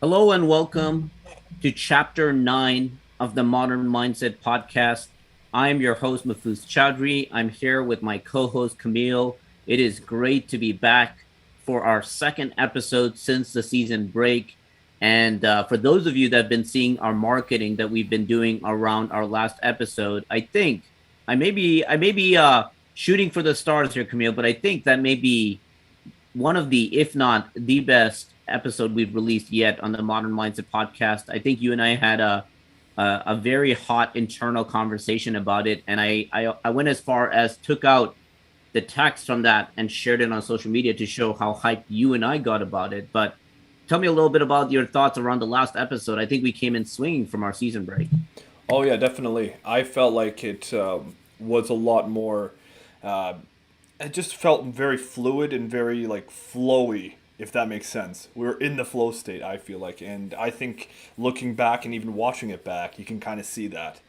Hello and welcome to Chapter 9 of the Modern Mindset Podcast. I am your host, Mafuz Chowdhury. I'm here with my co host, Camille. It is great to be back for our second episode since the season break. And for those of you that have been seeing our marketing that we've been doing around our last episode, I think I may be shooting for the stars here, Camille, but I think that may be one of the, if not the best episode we've released yet on the Modern Mindset podcast. I think you and I had a very hot internal conversation about it, and I went as far as took out the text from that and shared it on social media to show how hyped you and I got about it. But tell me a little bit about your thoughts around the last episode. I think we came in swinging from our season break. Oh yeah, definitely. I felt like it was a lot more. Uh, it just felt very fluid and very like flowy, if that makes sense. We were in the flow state. I feel like, and I think looking back and even watching it back, you can kind of see that.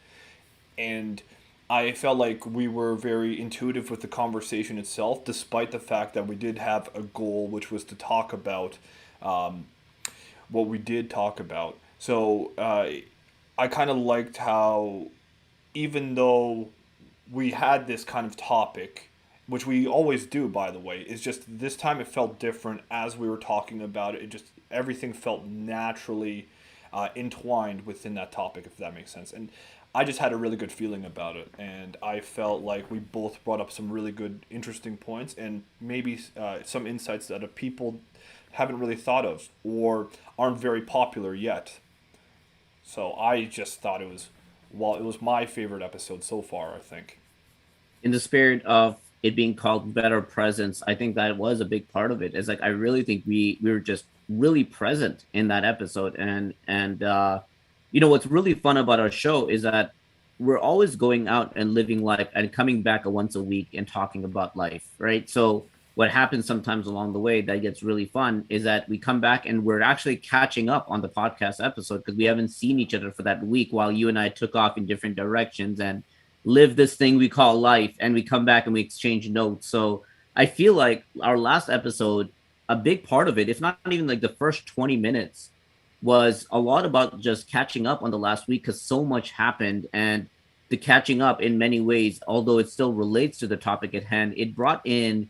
And I felt like we were very intuitive with the conversation itself, despite the fact that we did have a goal, which was to talk about um, what we did talk about. So I kind of liked how, even though we had this kind of topic, which we always do, by the way, is just this time it felt different as we were talking about it. It just everything felt naturally entwined within that topic, if that makes sense. And I just had a really good feeling about it, and I felt like we both brought up some really good, interesting points, and maybe some insights that people haven't really thought of or aren't very popular yet. So I just thought it was, well, it was my favorite episode so far, I think. In the spirit of it being called better presence, I think that was a big part of it. It's like I really think we were just really present in that episode, and you know what's really fun about our show is that we're always going out and living life and coming back once a week and talking about life, right? So what happens sometimes along the way that gets really fun is that we come back and we're actually catching up on the podcast episode because we haven't seen each other for that week while you and I took off in different directions and live this thing we call life, and we come back and we exchange notes. So I feel like our last episode, a big part of it, if not even like the first 20 minutes, was a lot about just catching up on the last week because so much happened. And the catching up in many ways, although it still relates to the topic at hand, it brought in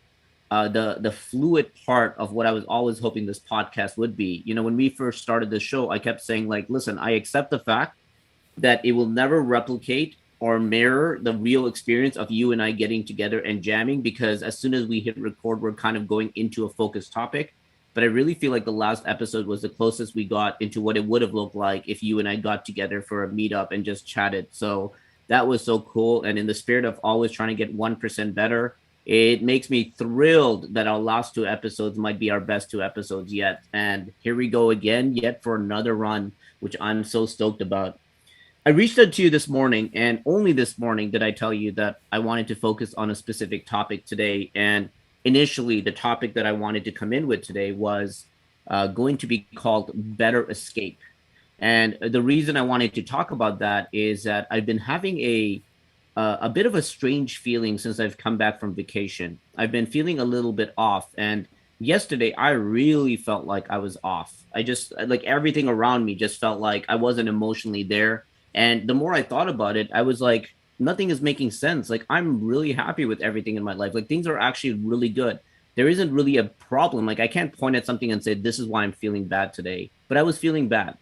the fluid part of what I was always hoping this podcast would be. You know, when we first started the show, I kept saying like, listen, I accept the fact that it will never replicate or mirror the real experience of you and I getting together and jamming, because as soon as we hit record, we're kind of going into a focused topic. But I really feel like the last episode was the closest we got into what it would have looked like if you and I got together for a meetup and just chatted. So that was so cool. And in the spirit of always trying to get 1% better, it makes me thrilled that our last two episodes might be our best two episodes yet. And here we go again, yet for another run, which I'm so stoked about. I reached out to you this morning, and only this morning did I tell you that I wanted to focus on a specific topic today. And initially, the topic that I wanted to come in with today was going to be called Better Escape. And the reason I wanted to talk about that is that I've been having a bit of a strange feeling since I've come back from vacation. I've been feeling a little bit off, and yesterday I really felt like I was off. I just like everything around me just felt like I wasn't emotionally there. And the more I thought about it, I was like, nothing is making sense. Like, I'm really happy with everything in my life. Like, things are actually really good. There isn't really a problem. Like, I can't point at something and say, this is why I'm feeling bad today. But I was feeling bad.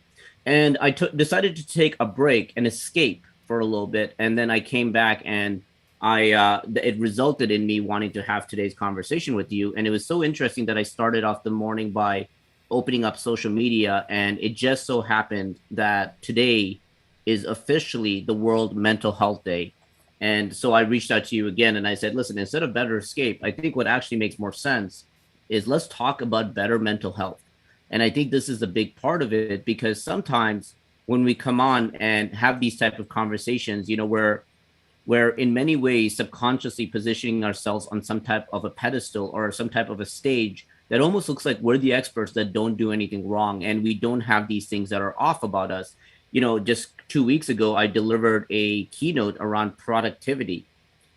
And decided to take a break and escape for a little bit. And then I came back, and it resulted in me wanting to have today's conversation with you. And it was so interesting that I started off the morning by opening up social media. And it just so happened that today is officially the World Mental Health Day. And so I reached out to you again and I said, listen, instead of better escape, I think what actually makes more sense is let's talk about better mental health. And I think this is a big part of it because sometimes when we come on and have these type of conversations, you know, we're in many ways subconsciously positioning ourselves on some type of a pedestal or some type of a stage that almost looks like we're the experts that don't do anything wrong and we don't have these things that are off about us. You know, just 2 weeks ago, I delivered a keynote around productivity.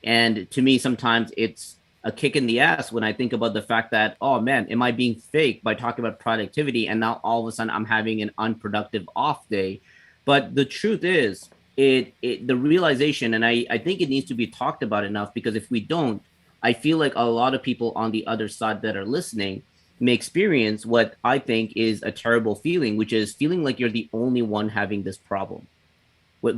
And to me, sometimes it's a kick in the ass when I think about the fact that, oh man, am I being fake by talking about productivity? And now all of a sudden I'm having an unproductive off day. But the truth is, the realization, and I think it needs to be talked about enough, because if we don't, I feel like a lot of people on the other side that are listening may experience what I think is a terrible feeling, which is feeling like you're the only one having this problem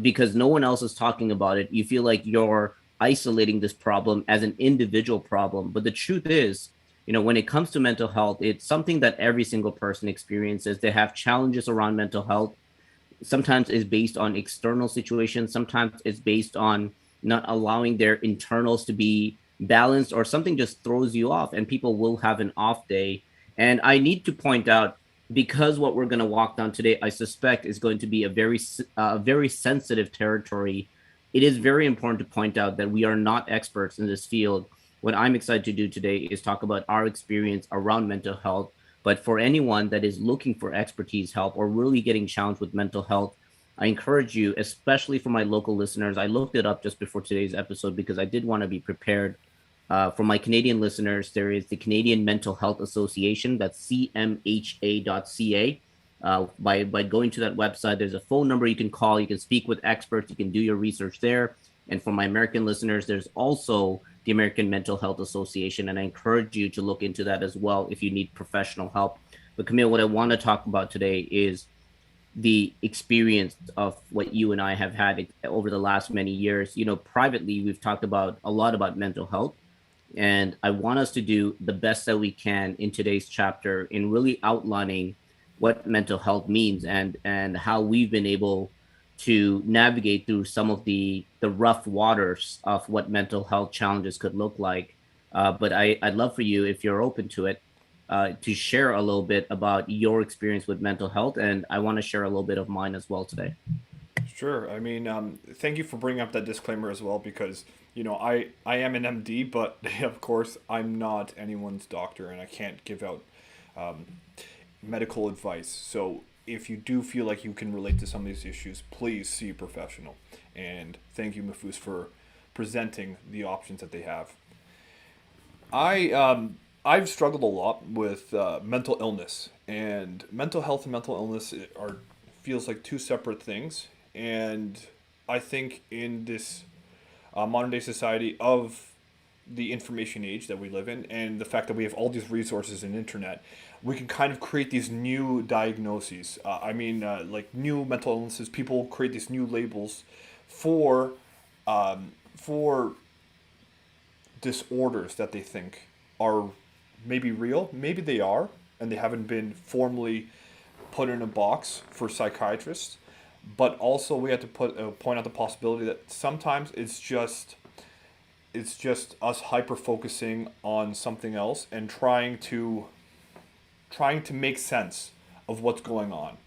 because no one else is talking about it. You feel like you're isolating this problem as an individual problem. But the truth is, when it comes to mental health, it's something that every single person experiences. They have challenges around mental health. Sometimes it's based on external situations. Sometimes it's based on not allowing their internals to be balanced, or something just throws you off and people will have an off day. And I need to point out, because what we're going to walk down today, I suspect, is going to be a very sensitive territory. It is very important to point out that we are not experts in this field. What I'm excited to do today is talk about our experience around mental health. But for anyone that is looking for expertise help or really getting challenged with mental health, I encourage you, especially for my local listeners. I looked it up just before today's episode because I did want to be prepared. For my Canadian listeners, there is the Canadian Mental Health Association. That's cmha.ca. By going to that website, there's a phone number you can call. You can speak with experts. You can do your research there. And for my American listeners, there's also the American Mental Health Association, and I encourage you to look into that as well if you need professional help. But Camille, what I want to talk about today is the experience of what you and I have had over the last many years. Privately, we've talked about a lot about mental health, and I want us to do the best that we can in today's chapter in really outlining what mental health means, and how we've been able to navigate through some of the rough waters of what mental health challenges could look like. But I'd love for you, if you're open to it, to share a little bit about your experience with mental health, and I want to share a little bit of mine as well today. Sure. I mean, thank you for bringing up that disclaimer as well, because I am an MD, but of course I'm not anyone's doctor and I can't give out um, medical advice. So if you do feel like you can relate to some of these issues, please see a professional. And thank you, Mafus, for presenting the options that they have. I've struggled a lot with mental illness, and mental health and mental illness are feels like two separate things. And I think in this modern day society of the information age that we live in, and the fact that we have all these resources and internet, we can kind of create these new diagnoses. Like new mental illnesses. People create these new labels for for disorders that they think are maybe real, maybe they are, and they haven't been formally put in a box for psychiatrists. But also, we have to point out the possibility that sometimes it's just us hyper focusing on something else and trying to make sense of what's going on.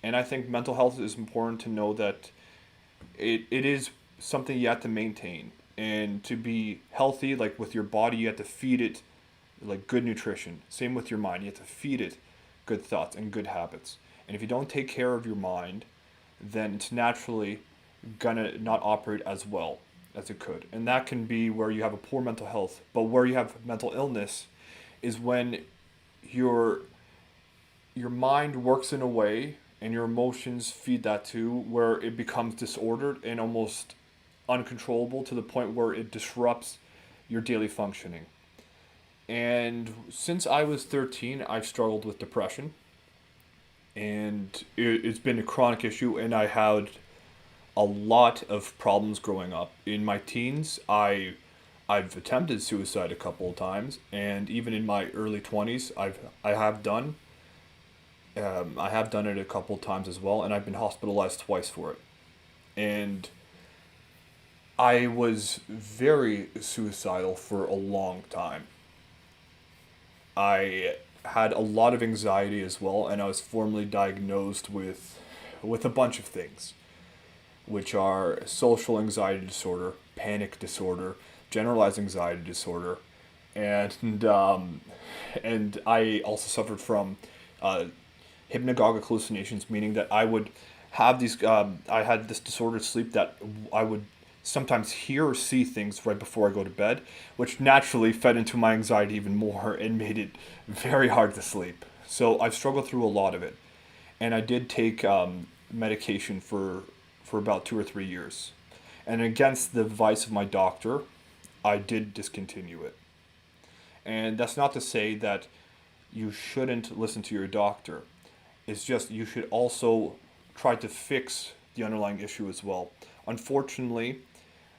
And I think mental health is important to know that it is something you have to maintain. And to be healthy, like with your body, you have to feed it like good nutrition. Same with your mind. You have to feed it good thoughts and good habits. And if you don't take care of your mind, then it's naturally gonna not operate as well as it could. And that can be where you have a poor mental health. But where you have mental illness is when your your mind works in a way and your emotions feed that too, where it becomes disordered and almost uncontrollable to the point where it disrupts your daily functioning. And since I was 13, I've struggled with depression, and it's been a chronic issue, and I had a lot of problems growing up. In my teens, I've attempted suicide a couple of times, and even in my early 20s, I have done it a couple of times as well, and I've been hospitalized twice for it. And I was very suicidal for a long time. I had a lot of anxiety as well, and I was formally diagnosed with a bunch of things, which are social anxiety disorder, panic disorder, generalized anxiety disorder, and and I also suffered from uh, hypnagogic hallucinations, meaning that I would have these. I had this disordered sleep that I would sometimes hear or see things right before I go to bed, which naturally fed into my anxiety even more and made it very hard to sleep. So I've struggled through a lot of it, and I did take medication for about 2 or 3 years, and against the advice of my doctor, I did discontinue it. And that's not to say that you shouldn't listen to your doctor. It's just you should also try to fix the underlying issue as well. Unfortunately,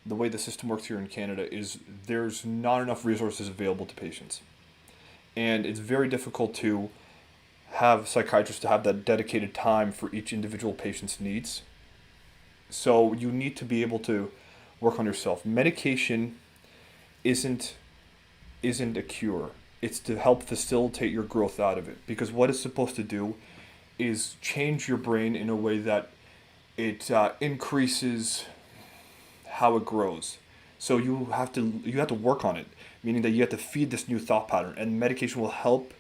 the way the system works here in Canada is there's not enough resources available to patients. And it's very difficult to have psychiatrists to have that dedicated time for each individual patient's needs. So you need to be able to work on yourself. Medication isn't isn't a cure. It's to help facilitate your growth out of it. Because what it's supposed to do is change your brain in a way that it increases how it grows. So you have to work on it, meaning that you have to feed this new thought pattern, and medication will help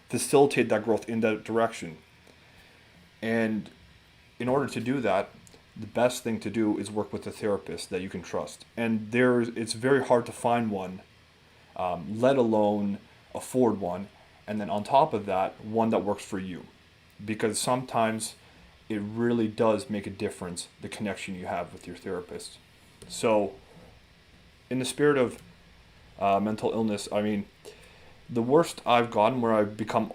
facilitate that growth in that direction. And in order to do that, the best thing to do is work with a therapist that you can trust. And it's very hard to find one, let alone afford one, and then on top of that, one that works for you. Because sometimes it really does make a difference, the connection you have with your therapist. So, in the spirit of mental illness, I mean, the worst I've gotten where I've become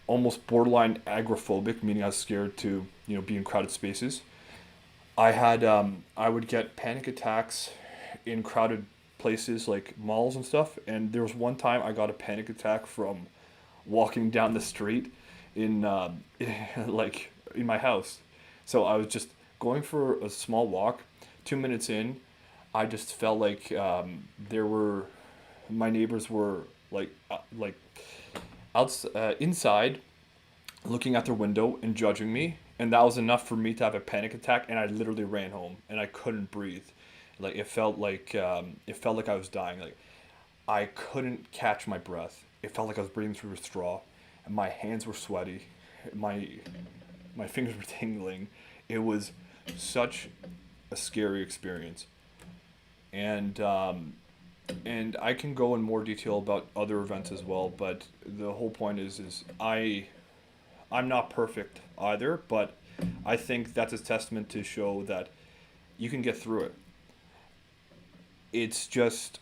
almost borderline agoraphobic, meaning I was scared to be in crowded spaces. I would get panic attacks in crowded places like malls and stuff. And there was one time I got a panic attack from walking down the street in like in my house. So I was just going for a small walk. 2 minutes in, I just felt like there were my neighbors were like inside looking out their window and judging me, and that was enough for me to have a panic attack, and I literally ran home and I couldn't breathe. Like it felt like I was dying. Like I couldn't catch my breath. It felt like I was breathing through a straw, and my hands were sweaty. My my fingers were tingling. It was such a scary experience. And and I can go in more detail about other events as well, but the whole point is I'm not perfect either, but I think that's a testament to show that you can get through it. It's just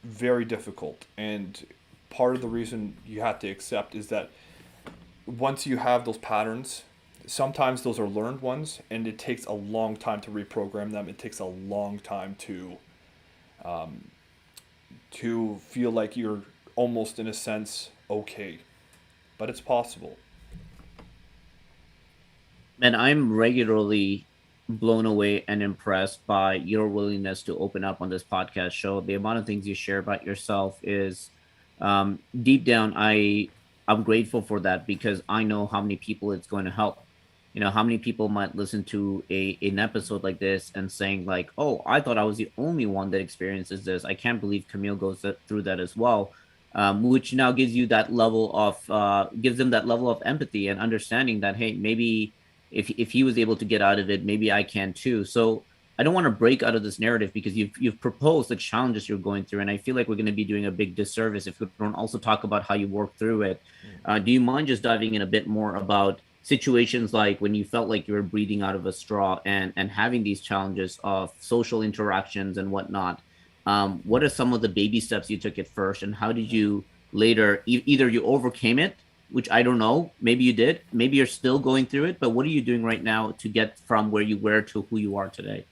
very difficult, and part of the reason you have to accept is that once you have those patterns, sometimes those are learned ones, and it takes a long time to reprogram them. It takes a long time to feel like you're almost in a sense okay, but it's possible. And I'm regularly blown away and impressed by your willingness to open up on this podcast show. The amount of things you share about yourself is deep down, I'm grateful for that because I know how many people it's going to help. How many people might listen to a an episode like this and saying like, "Oh, I thought I was the only one that experiences this. I can't believe Camille goes through that as well." Which now gives them that level of empathy and understanding that hey, maybe if he was able to get out of it, maybe I can too. So I don't want to break out of this narrative because you've proposed the challenges you're going through, and I feel like we're going to be doing a big disservice if we don't also talk about how you work through it. Do you mind just diving in a bit more about situations like when you felt like you were breathing out of a straw and having these challenges of social interactions and whatnot? What are some of the baby steps you took at first, and how did you later either you overcame it, which I don't know, maybe you did, maybe you're still going through it, but what are you doing right now to get from where you were to who you are today?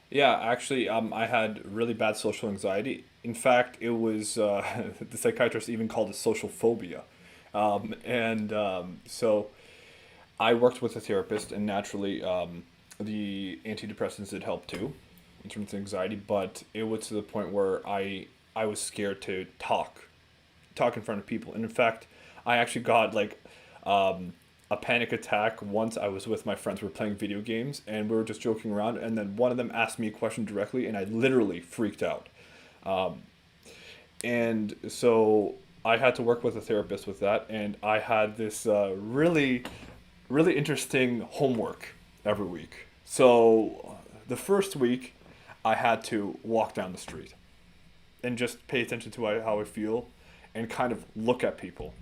Yeah, actually, I had really bad social anxiety. In fact, it was the psychiatrist even called it social phobia, and so I worked with a therapist, and naturally, the antidepressants did help too, in terms of anxiety. But it was to the point where I was scared to talk in front of people. And in fact, I actually got like a panic attack once. I was with my friends. We were playing video games and we were just joking around. And then one of them asked me a question directly, and I literally freaked out. And so I had to work with a therapist with that. And I had this really interesting homework every week. So the first week, I had to walk down the street and just pay attention to how I feel and kind of look at people.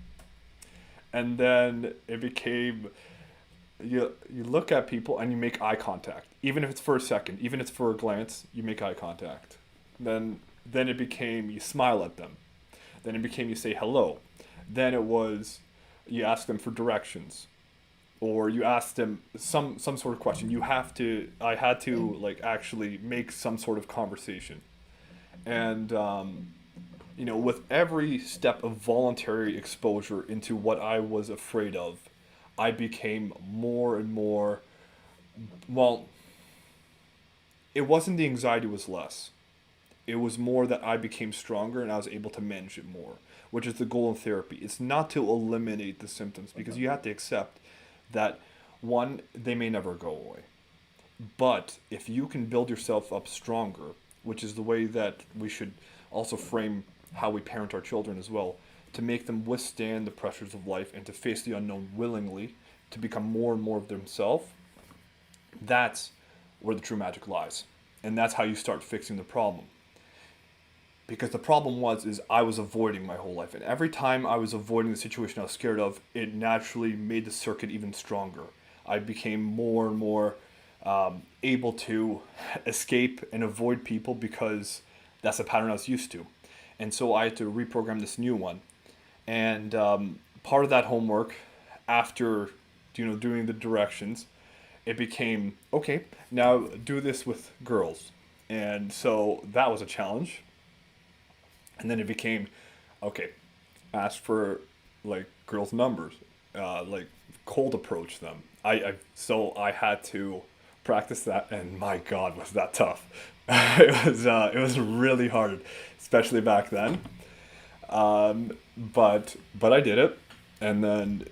And then it became you look at people and you make eye contact, even if it's for a second, even if it's for a glance, you make eye contact. Then it became you smile at them. Then it became you say hello. Then it was you ask them for directions, or you ask them some sort of question. I had to like actually make some sort of conversation, and with every step of voluntary exposure into what I was afraid of, I became more and more. Well, it wasn't the anxiety was less. It was more that I became stronger and I was able to manage it more, which is the goal in therapy. It's not to eliminate the symptoms because you have to accept that one, they may never go away. But if you can build yourself up stronger, which is the way that we should also frame how we parent our children as well, to make them withstand the pressures of life and to face the unknown willingly, to become more and more of themselves, that's where the true magic lies. And that's how you start fixing the problem. Because the problem is I was avoiding my whole life. And every time I was avoiding the situation I was scared of, it naturally made the circuit even stronger. I became more and more able to escape and avoid people because that's a pattern I was used to. And so I had to reprogram this new one. And part of that homework, after doing the directions, it became okay. Now do this with girls, and so that was a challenge. And then it became okay. Ask for like girls' numbers, like cold approach them. I had to practice that, and my God, was that tough. It was really hard, especially back then. But I did it, and then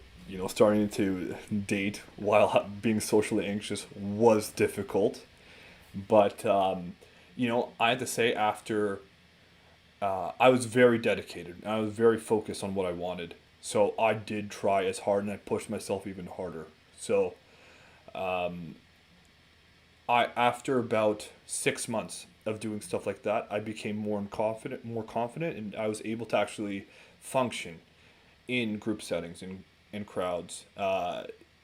starting to date while being socially anxious was difficult. But I had to say after I was very dedicated. I was very focused on what I wanted. So I did try as hard, and I pushed myself even harder. So I after about 6 months of doing stuff like that, I became more confident, and I was able to actually function in group settings and in crowds.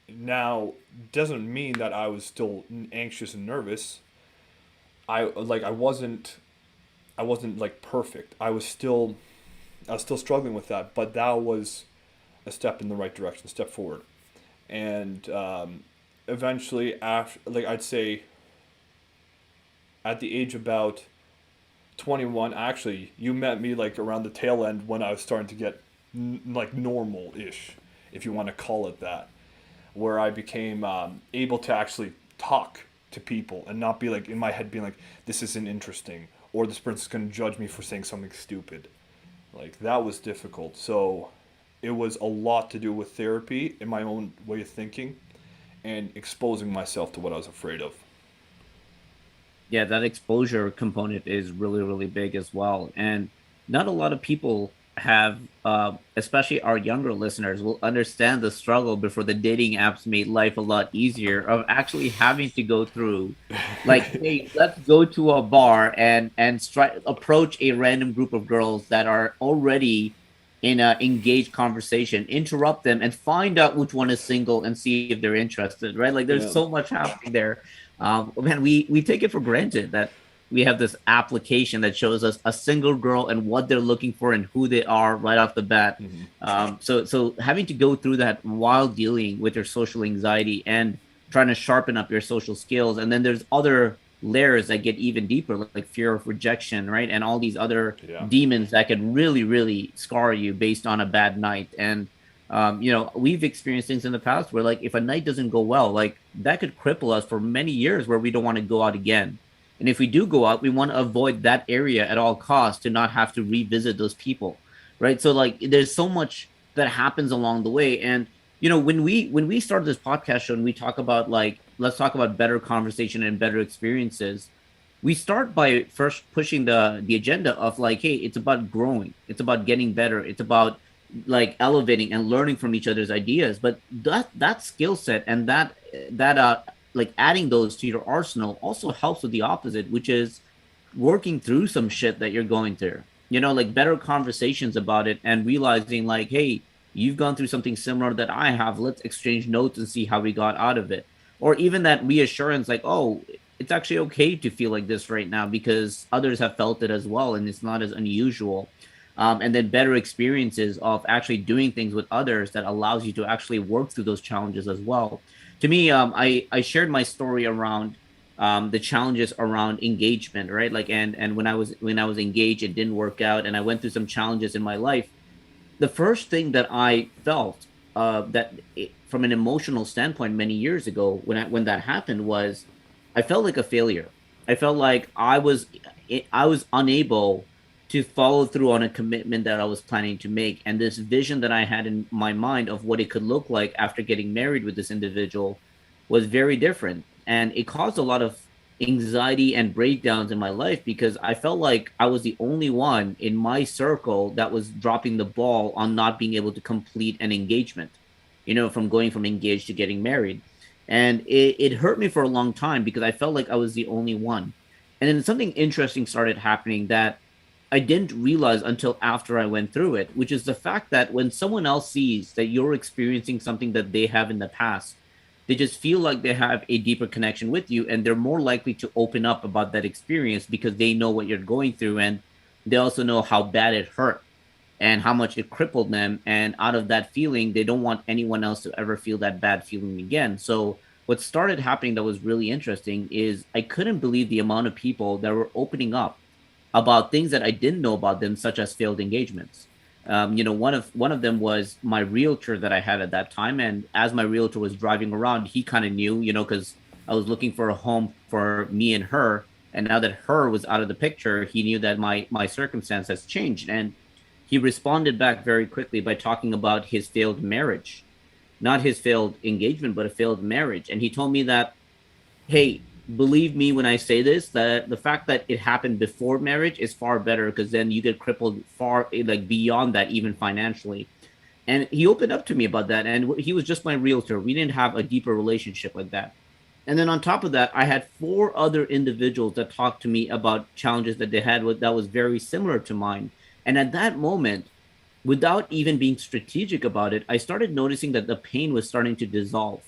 Now doesn't mean that I was still anxious and nervous. I wasn't like perfect. I was still struggling with that, but that was a step in the right direction, step forward. And eventually, after like I'd say at the age about 21, actually, you met me like around the tail end when I was starting to get like normal ish, if you want to call it that, where I became able to actually talk to people and not be like in my head being like, this isn't interesting or this person's going to judge me for saying something stupid. Like that was difficult. So it was a lot to do with therapy in my own way of thinking and exposing myself to what I was afraid of. Yeah, that exposure component is really, really big as well. And not a lot of people have, especially our younger listeners, will understand the struggle before the dating apps made life a lot easier of actually having to go through, like, hey, let's go to a bar and approach a random group of girls that are already in a engaged conversation, interrupt them and find out which one is single and see if they're interested, right? Like, there's Yeah. so much happening there. Man, we take it for granted that we have this application that shows us a single girl and what they're looking for and who they are right off the bat. Hmm. So having to go through that while dealing with your social anxiety and trying to sharpen up your social skills, and then there's other layers that get even deeper, like fear of rejection, right, and all these other Yeah. demons that can really, really scar you based on a bad night. And we've experienced things in the past where, like, if a night doesn't go well, like that could cripple us for many years, where we don't want to go out again. And if we do go out, we want to avoid that area at all costs to not have to revisit those people, right? So like, there's so much that happens along the way. And when we started this podcast show and we talk about, like, let's talk about better conversation and better experiences, we start by first pushing the agenda of, like, hey, it's about growing, it's about getting better, it's about like elevating and learning from each other's ideas. But that skill set and that like adding those to your arsenal also helps with the opposite, which is working through some shit that you're going through. Like better conversations about it and realizing like, hey, you've gone through something similar that I have. Let's exchange notes and see how we got out of it. Or even that reassurance, like, oh, it's actually okay to feel like this right now because others have felt it as well and it's not as unusual. And then better experiences of actually doing things with others that allows you to actually work through those challenges as well. To me, I shared my story around the challenges around engagement, right? Like, and when I was engaged, it didn't work out, and I went through some challenges in my life. The first thing that I felt from an emotional standpoint many years ago when that happened was I felt like a failure. I felt like I was unable to follow through on a commitment that I was planning to make, and this vision that I had in my mind of what it could look like after getting married with this individual was very different, and it caused a lot of anxiety and breakdowns in my life because I felt like I was the only one in my circle that was dropping the ball on not being able to complete an engagement, from going from engaged to getting married. And it hurt me for a long time because I felt like I was the only one. And then something interesting started happening that I didn't realize until after I went through it, which is the fact that when someone else sees that you're experiencing something that they have in the past, they just feel like they have a deeper connection with you and they're more likely to open up about that experience because they know what you're going through and they also know how bad it hurt and how much it crippled them. And out of that feeling, they don't want anyone else to ever feel that bad feeling again. So, what started happening that was really interesting is I couldn't believe the amount of people that were opening up about things that I didn't know about them, such as failed engagements. One of them was my realtor that I had at that time, and as my realtor was driving around, he kind of knew, because I was looking for a home for me and her, and now that her was out of the picture, he knew that my circumstance has changed, and he responded back very quickly by talking about his failed marriage, not his failed engagement, but a failed marriage, and he told me that, hey, believe me when I say this, that the fact that it happened before marriage is far better because then you get crippled far like beyond that, even financially. And he opened up to me about that. And he was just my realtor. We didn't have a deeper relationship like that. And then on top of that, I had four other individuals that talked to me about challenges that they had that was very similar to mine. And at that moment, without even being strategic about it, I started noticing that the pain was starting to dissolve.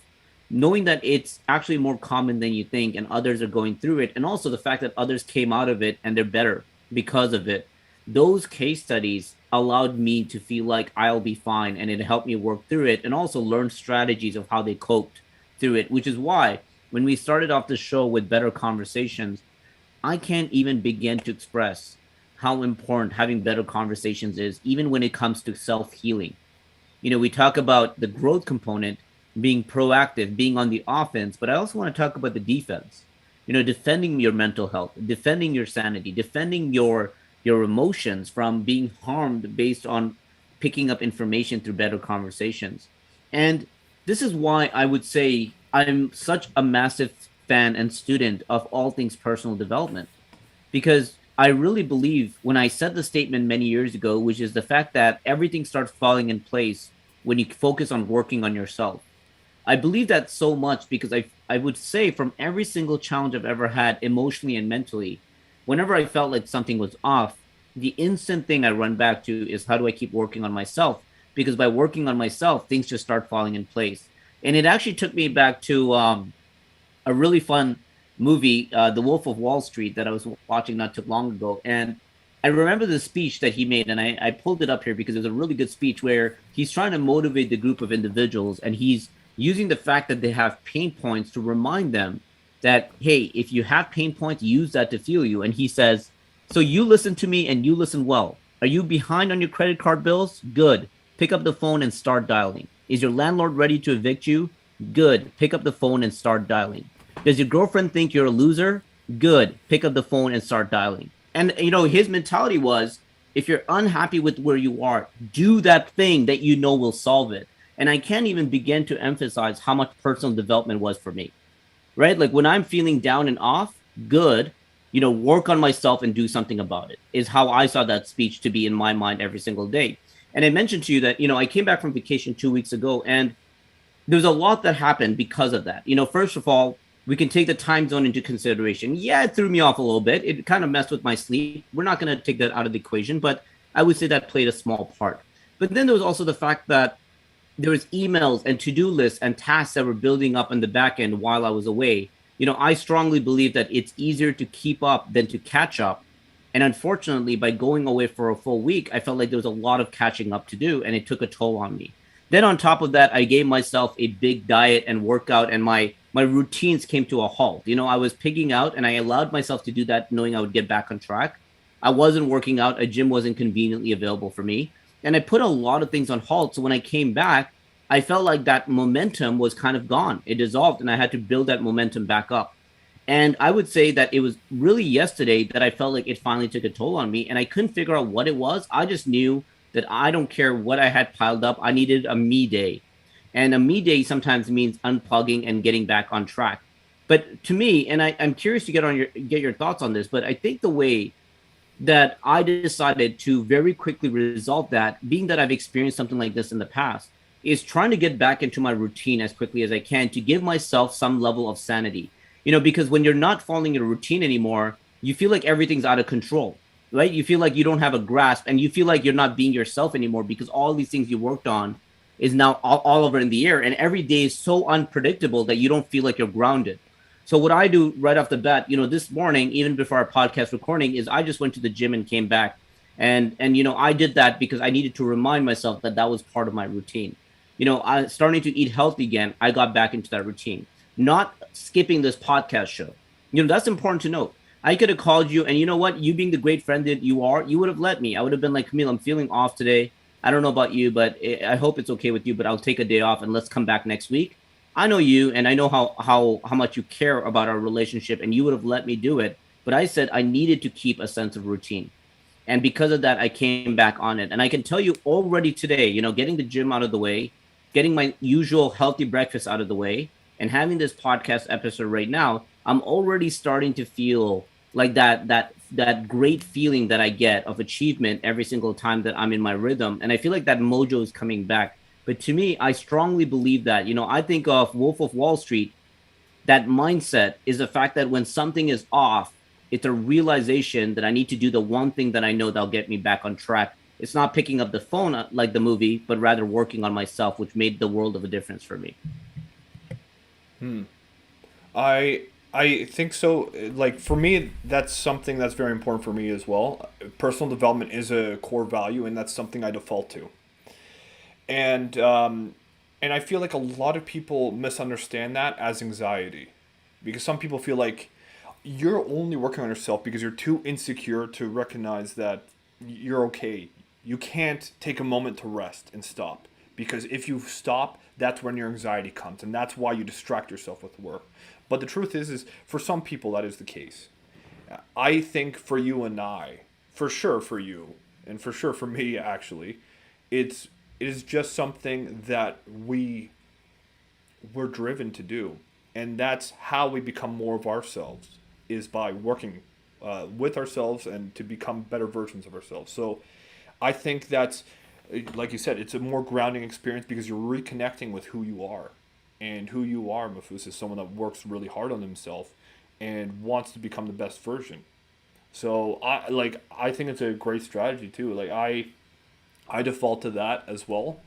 Knowing that it's actually more common than you think and others are going through it, and also the fact that others came out of it and they're better because of it. Those case studies allowed me to feel like I'll be fine and it helped me work through it and also learn strategies of how they coped through it, which is why when we started off the show with better conversations, I can't even begin to express how important having better conversations is, even when it comes to self healing. We talk about the growth component being proactive, being on the offense, but I also want to talk about the defense. Defending your mental health, defending your sanity, defending your emotions from being harmed based on picking up information through better conversations. And this is why I would say I'm such a massive fan and student of all things personal development because I really believe when I said the statement many years ago, which is the fact that everything starts falling in place when you focus on working on yourself. I believe that so much because I would say from every single challenge I've ever had emotionally and mentally, whenever I felt like something was off, the instant thing I run back to is how do I keep working on myself? Because by working on myself, things just start falling in place. And it actually took me back to a really fun movie, The Wolf of Wall Street, that I was watching not too long ago. And I remember the speech that he made, and I pulled it up here because it was a really good speech where he's trying to motivate the group of individuals, and he's using the fact that they have pain points to remind them that, hey, if you have pain points, use that to fuel you. And he says, so you listen to me and you listen well. Are you behind on your credit card bills? Good. Pick up the phone and start dialing. Is your landlord ready to evict you? Good. Pick up the phone and start dialing. Does your girlfriend think you're a loser? Good. Pick up the phone and start dialing. And, his mentality was if you're unhappy with where you are, do that thing that you know will solve it. And I can't even begin to emphasize how much personal development was for me, right? Like when I'm feeling down and off, good, work on myself and do something about it is how I saw that speech to be in my mind every single day. And I mentioned to you that, I came back from vacation 2 weeks ago and there's a lot that happened because of that. First of all, We can take the time zone into consideration. Yeah, it threw me off a little bit. It kind of messed with my sleep. We're not going to take that out of the equation, but I would say that played a small part. But then there was also the fact that there was emails and to-do lists and tasks that were building up in the back end while I was away. I strongly believe that it's easier to keep up than to catch up. And unfortunately, by going away for a full week, I felt like there was a lot of catching up to do, and it took a toll on me. Then on top of that, I gave myself a big diet and workout, and my routines came to a halt. I was pigging out, and I allowed myself to do that, knowing I would get back on track. I wasn't working out; a gym wasn't conveniently available for me, and I put a lot of things on halt. So when I came back, I felt like that momentum was kind of gone. It dissolved, and I had to build that momentum back up. And I would say that it was really yesterday that I felt like it finally took a toll on me, and I couldn't figure out what it was. I just knew that I don't care what I had piled up. I needed a me day. And a me day sometimes means unplugging and getting back on track. But to me, and I'm curious to get your thoughts on this, but I think the way that I decided to very quickly resolve that, being that I've experienced something like this in the past, is trying to get back into my routine as quickly as I can to give myself some level of sanity. Because when you're not following your routine anymore, you feel like everything's out of control, right? You feel like you don't have a grasp, and you feel like you're not being yourself anymore because all these things you worked on is now all over in the air. And every day is so unpredictable that you don't feel like you're grounded. So what I do right off the bat, this morning, even before our podcast recording, is I just went to the gym and came back, and I did that because I needed to remind myself that that was part of my routine. I starting to eat healthy again. I got back into that routine, not skipping this podcast show. That's important to note. I could have called you, and you know what? You being the great friend that you are, you would have let me. I would have been like, Camille, I'm feeling off today. I don't know about you, but I hope it's okay with you. But I'll take a day off and let's come back next week. I know you, and I know how much you care about our relationship, and you would have let me do it. But I said I needed to keep a sense of routine, and because of that, I came back on it. And I can tell you already today, getting the gym out of the way, getting my usual healthy breakfast out of the way, and having this podcast episode right now, I'm already starting to feel like that great feeling that I get of achievement every single time that I'm in my rhythm. And I feel like that mojo is coming back. But to me, I strongly believe that, I think of Wolf of Wall Street, that mindset is the fact that when something is off, it's a realization that I need to do the one thing that I know that'll get me back on track. It's not picking up the phone like the movie, but rather working on myself, which made the world of a difference for me. Hmm. I think so. Like for me, that's something that's very important for me as well. Personal development is a core value, and that's something I default to. And and I feel like a lot of people misunderstand that as anxiety, because some people feel like you're only working on yourself because you're too insecure to recognize that you're okay. You can't take a moment to rest and stop, because if you stop, that's when your anxiety comes, and that's why you distract yourself with work. But the truth is for some people that is the case. I think for you and I, for sure for you, and for sure for me actually, it's it is just something that we're driven to do, and that's how we become more of ourselves, is by working with ourselves and to become better versions of ourselves. So I think that's, like you said, it's a more grounding experience because you're reconnecting with who you are. And who you are, Mafus, is someone that works really hard on himself and wants to become the best version. So I think it's a great strategy too. I default to that as well.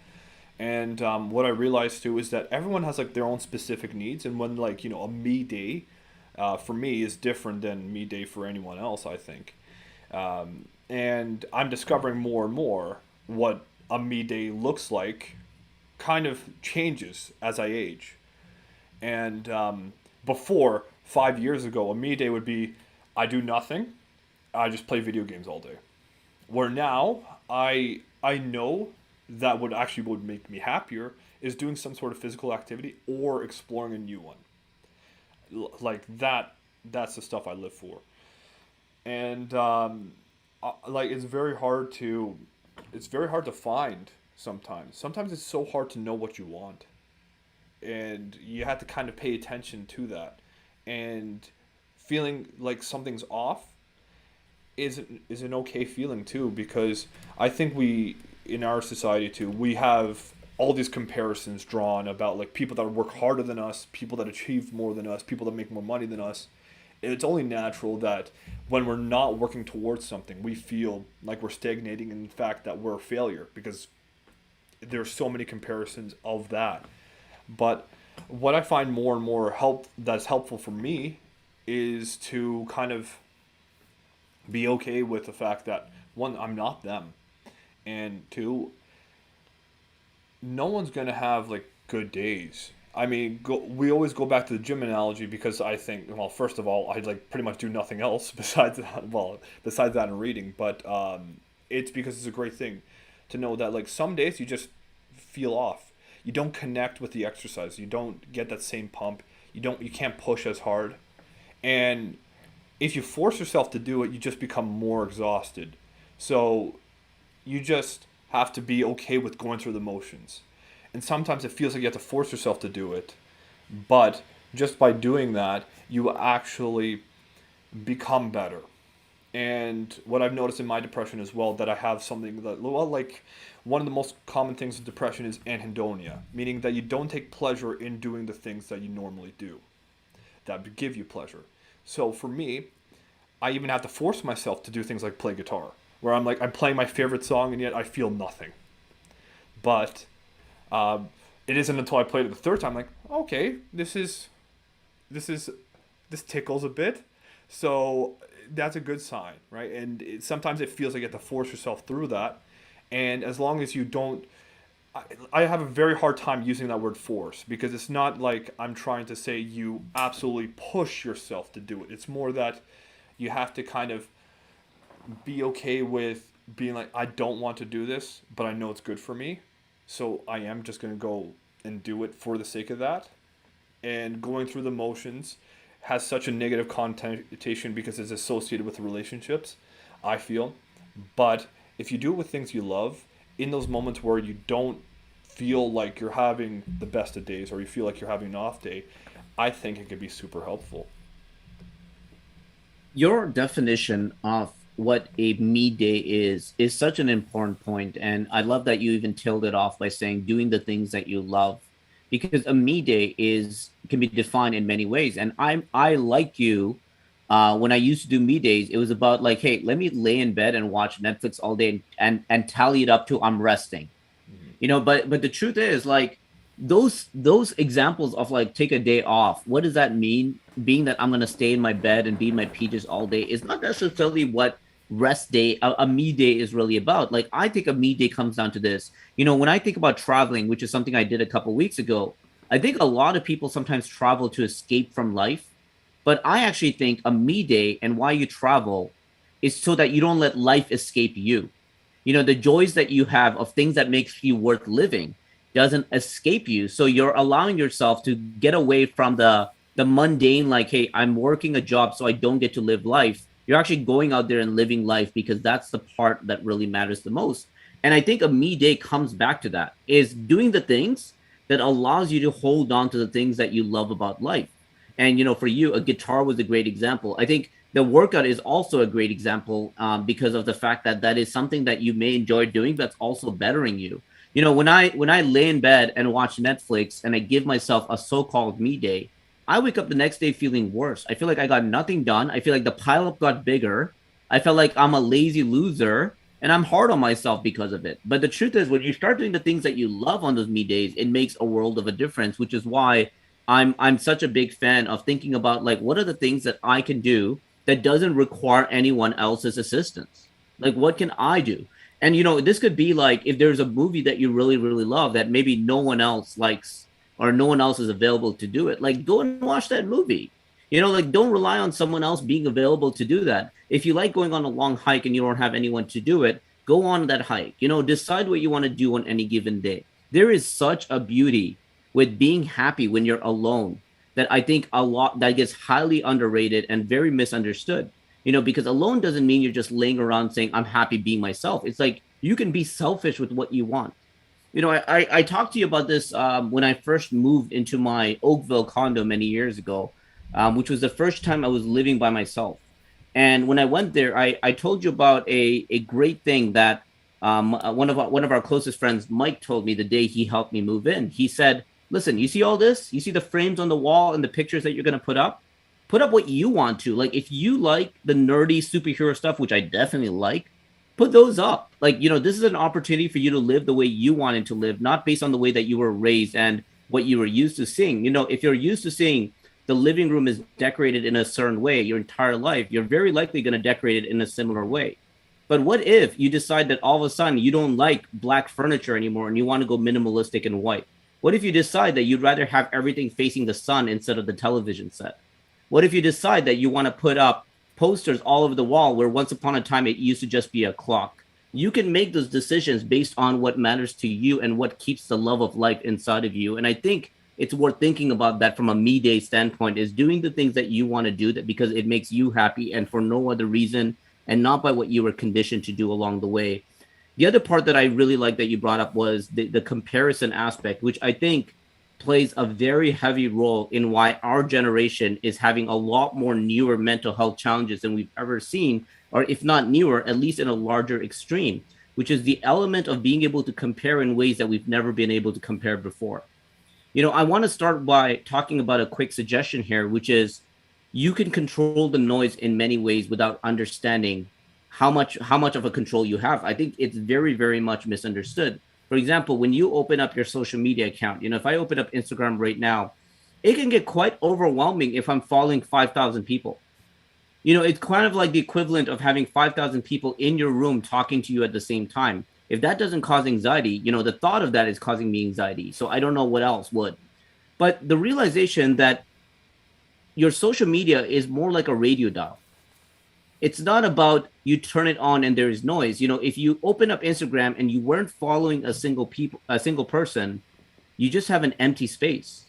And what I realized too is that everyone has like their own specific needs, and when a me day, for me is different than me day for anyone else. I think, and I'm discovering more and more what a me day looks like. Kind of changes as I age, and before 5 years ago, a me day would be I do nothing, I just play video games all day. Where now I know that what actually would make me happier is doing some sort of physical activity or exploring a new one. Like that, that's the stuff I live for. And like it's very hard to find sometimes. Sometimes it's so hard to know what you want, and you have to kind of pay attention to that. And feeling like something's off is an okay feeling too, because I think we in our society too we have all these comparisons drawn about like people that work harder than us, people that achieve more than us, people that make more money than us. It's only natural that when we're not working towards something, we feel like we're stagnating, and in fact that we're a failure because there's so many comparisons of that. But what I find more and more that's helpful for me is to kind of be okay with the fact that one, I'm not them, and two, no one's gonna have like good days. I mean, we always go back to the gym analogy because I think, well, first of all, I like pretty much do nothing else besides that. Well, besides that and reading, but it's because it's a great thing to know that like some days you just feel off. You don't connect with the exercise. You don't get that same pump. You can't push as hard, and if you force yourself to do it, you just become more exhausted. So you just have to be okay with going through the motions. And sometimes it feels like you have to force yourself to do it. But just by doing that, you actually become better. And what I've noticed in my depression as well, that I have something that, well, like one of the most common things with depression is anhedonia, meaning that you don't take pleasure in doing the things that you normally do that give you pleasure. So for me, I even have to force myself to do things like play guitar, where I'm like I'm playing my favorite song and yet I feel nothing. But it isn't until I played it the third time, like okay, this is this tickles a bit, so that's a good sign, right? And sometimes it feels like you have to force yourself through that, and as long as you don't, I have a very hard time using that word force because it's not like I'm trying to say you absolutely push yourself to do it. It's more that you have to kind of be okay with being like, I don't want to do this, but I know it's good for me. So I am just going to go and do it for the sake of that. And going through the motions has such a negative connotation because it's associated with relationships, I feel. But if you do it with things you love, in those moments where you don't feel like you're having the best of days or you feel like you're having an off day, I think it could be super helpful. Your definition of what a me day is such an important point, and I love that you even tailed it off by saying doing the things that you love, because a me day is can be defined in many ways. And I like you. When I used to do me days, it was about like, hey, let me lay in bed and watch Netflix all day and tally it up to I'm resting. But the truth is like those examples of like take a day off, what does that mean? Being that I'm going to stay in my bed and be in my PJs all day is not necessarily what rest day, a me day is really about. Like I think a me day comes down to this. When I think about traveling, which is something I did a couple weeks ago, I think a lot of people sometimes travel to escape from life, but I actually think a me day and why you travel is so that you don't let life escape you. The joys that you have of things that makes you worth living doesn't escape you, so you're allowing yourself to get away from the mundane, like, hey, I'm working a job so I don't get to live life. You're actually going out there and living life because that's the part that really matters the most. And I think a me day comes back to that, is doing the things that allows you to hold on to the things that you love about life. And for you, a guitar was a great example. I think the workout is also a great example, because of the fact that that is something that you may enjoy doing that's also bettering you. When I lay in bed and watch Netflix and I give myself a so-called me day, I wake up the next day feeling worse. I feel like I got nothing done. I feel like the pileup got bigger. I felt like I'm a lazy loser and I'm hard on myself because of it. But the truth is, when you start doing the things that you love on those me days, it makes a world of a difference, which is why I'm such a big fan of thinking about like what are the things that I can do that doesn't require anyone else's assistance. Like what can I do? And this could be like if there's a movie that you really really love that maybe no one else likes or no one else is available to do it, like go and watch that movie. Like don't rely on someone else being available to do that. If you like going on a long hike and you don't have anyone to do it, go on that hike. Decide what you want to do on any given day. There is such a beauty with being happy when you're alone that I think a lot that gets highly underrated and very misunderstood. Because alone doesn't mean you're just laying around saying I'm happy being myself. It's like you can be selfish with what you want. I talked to you about this, when I first moved into my Oakville condo many years ago, which was the first time I was living by myself. And when I went there, I told you about a great thing that One of our closest friends, Mike, told me the day he helped me move in. He said, "Listen, you see all this? You see the frames on the wall and the pictures that you're going to put up? Put up what you want to. Like, if you like the nerdy superhero stuff, which I definitely like, put those up. Like, this is an opportunity for you to live the way you wanted to live, not based on the way that you were raised and what you were used to seeing. If you're used to seeing the living room is decorated in a certain way your entire life, you're very likely going to decorate it in a similar way. But what if you decide that all of a sudden you don't like black furniture anymore and you want to go minimalistic and white? What if you decide that you'd rather have everything facing the sun instead of the television set? What if you decide that you want to put up posters all over the wall where once upon a time it used to just be a clock? You can make those decisions based on what matters to you and what keeps the love of life inside of you. And I think it's worth thinking about that from a me day standpoint, is doing the things that you want to do that because it makes you happy and for no other reason, and not by what you were conditioned to do along the way. The other part that I really like that you brought up was the comparison aspect, which I think plays a very heavy role in why our generation is having a lot more newer mental health challenges than we've ever seen, or if not newer, at least in a larger extreme, which is the element of being able to compare in ways that we've never been able to compare before. I want to start by talking about a quick suggestion here, which is you can control the noise in many ways without understanding how much of a control you have. I think it's very, very much misunderstood. For example, when you open up your social media account, if I open up Instagram right now, it can get quite overwhelming if I'm following 5,000 people. It's kind of like the equivalent of having 5,000 people in your room talking to you at the same time. If that doesn't cause anxiety, the thought of that is causing me anxiety. So I don't know what else would. But the realization that your social media is more like a radio dial. It's not about you turn it on and there is noise. If you open up Instagram and you weren't following a single person, you just have an empty space.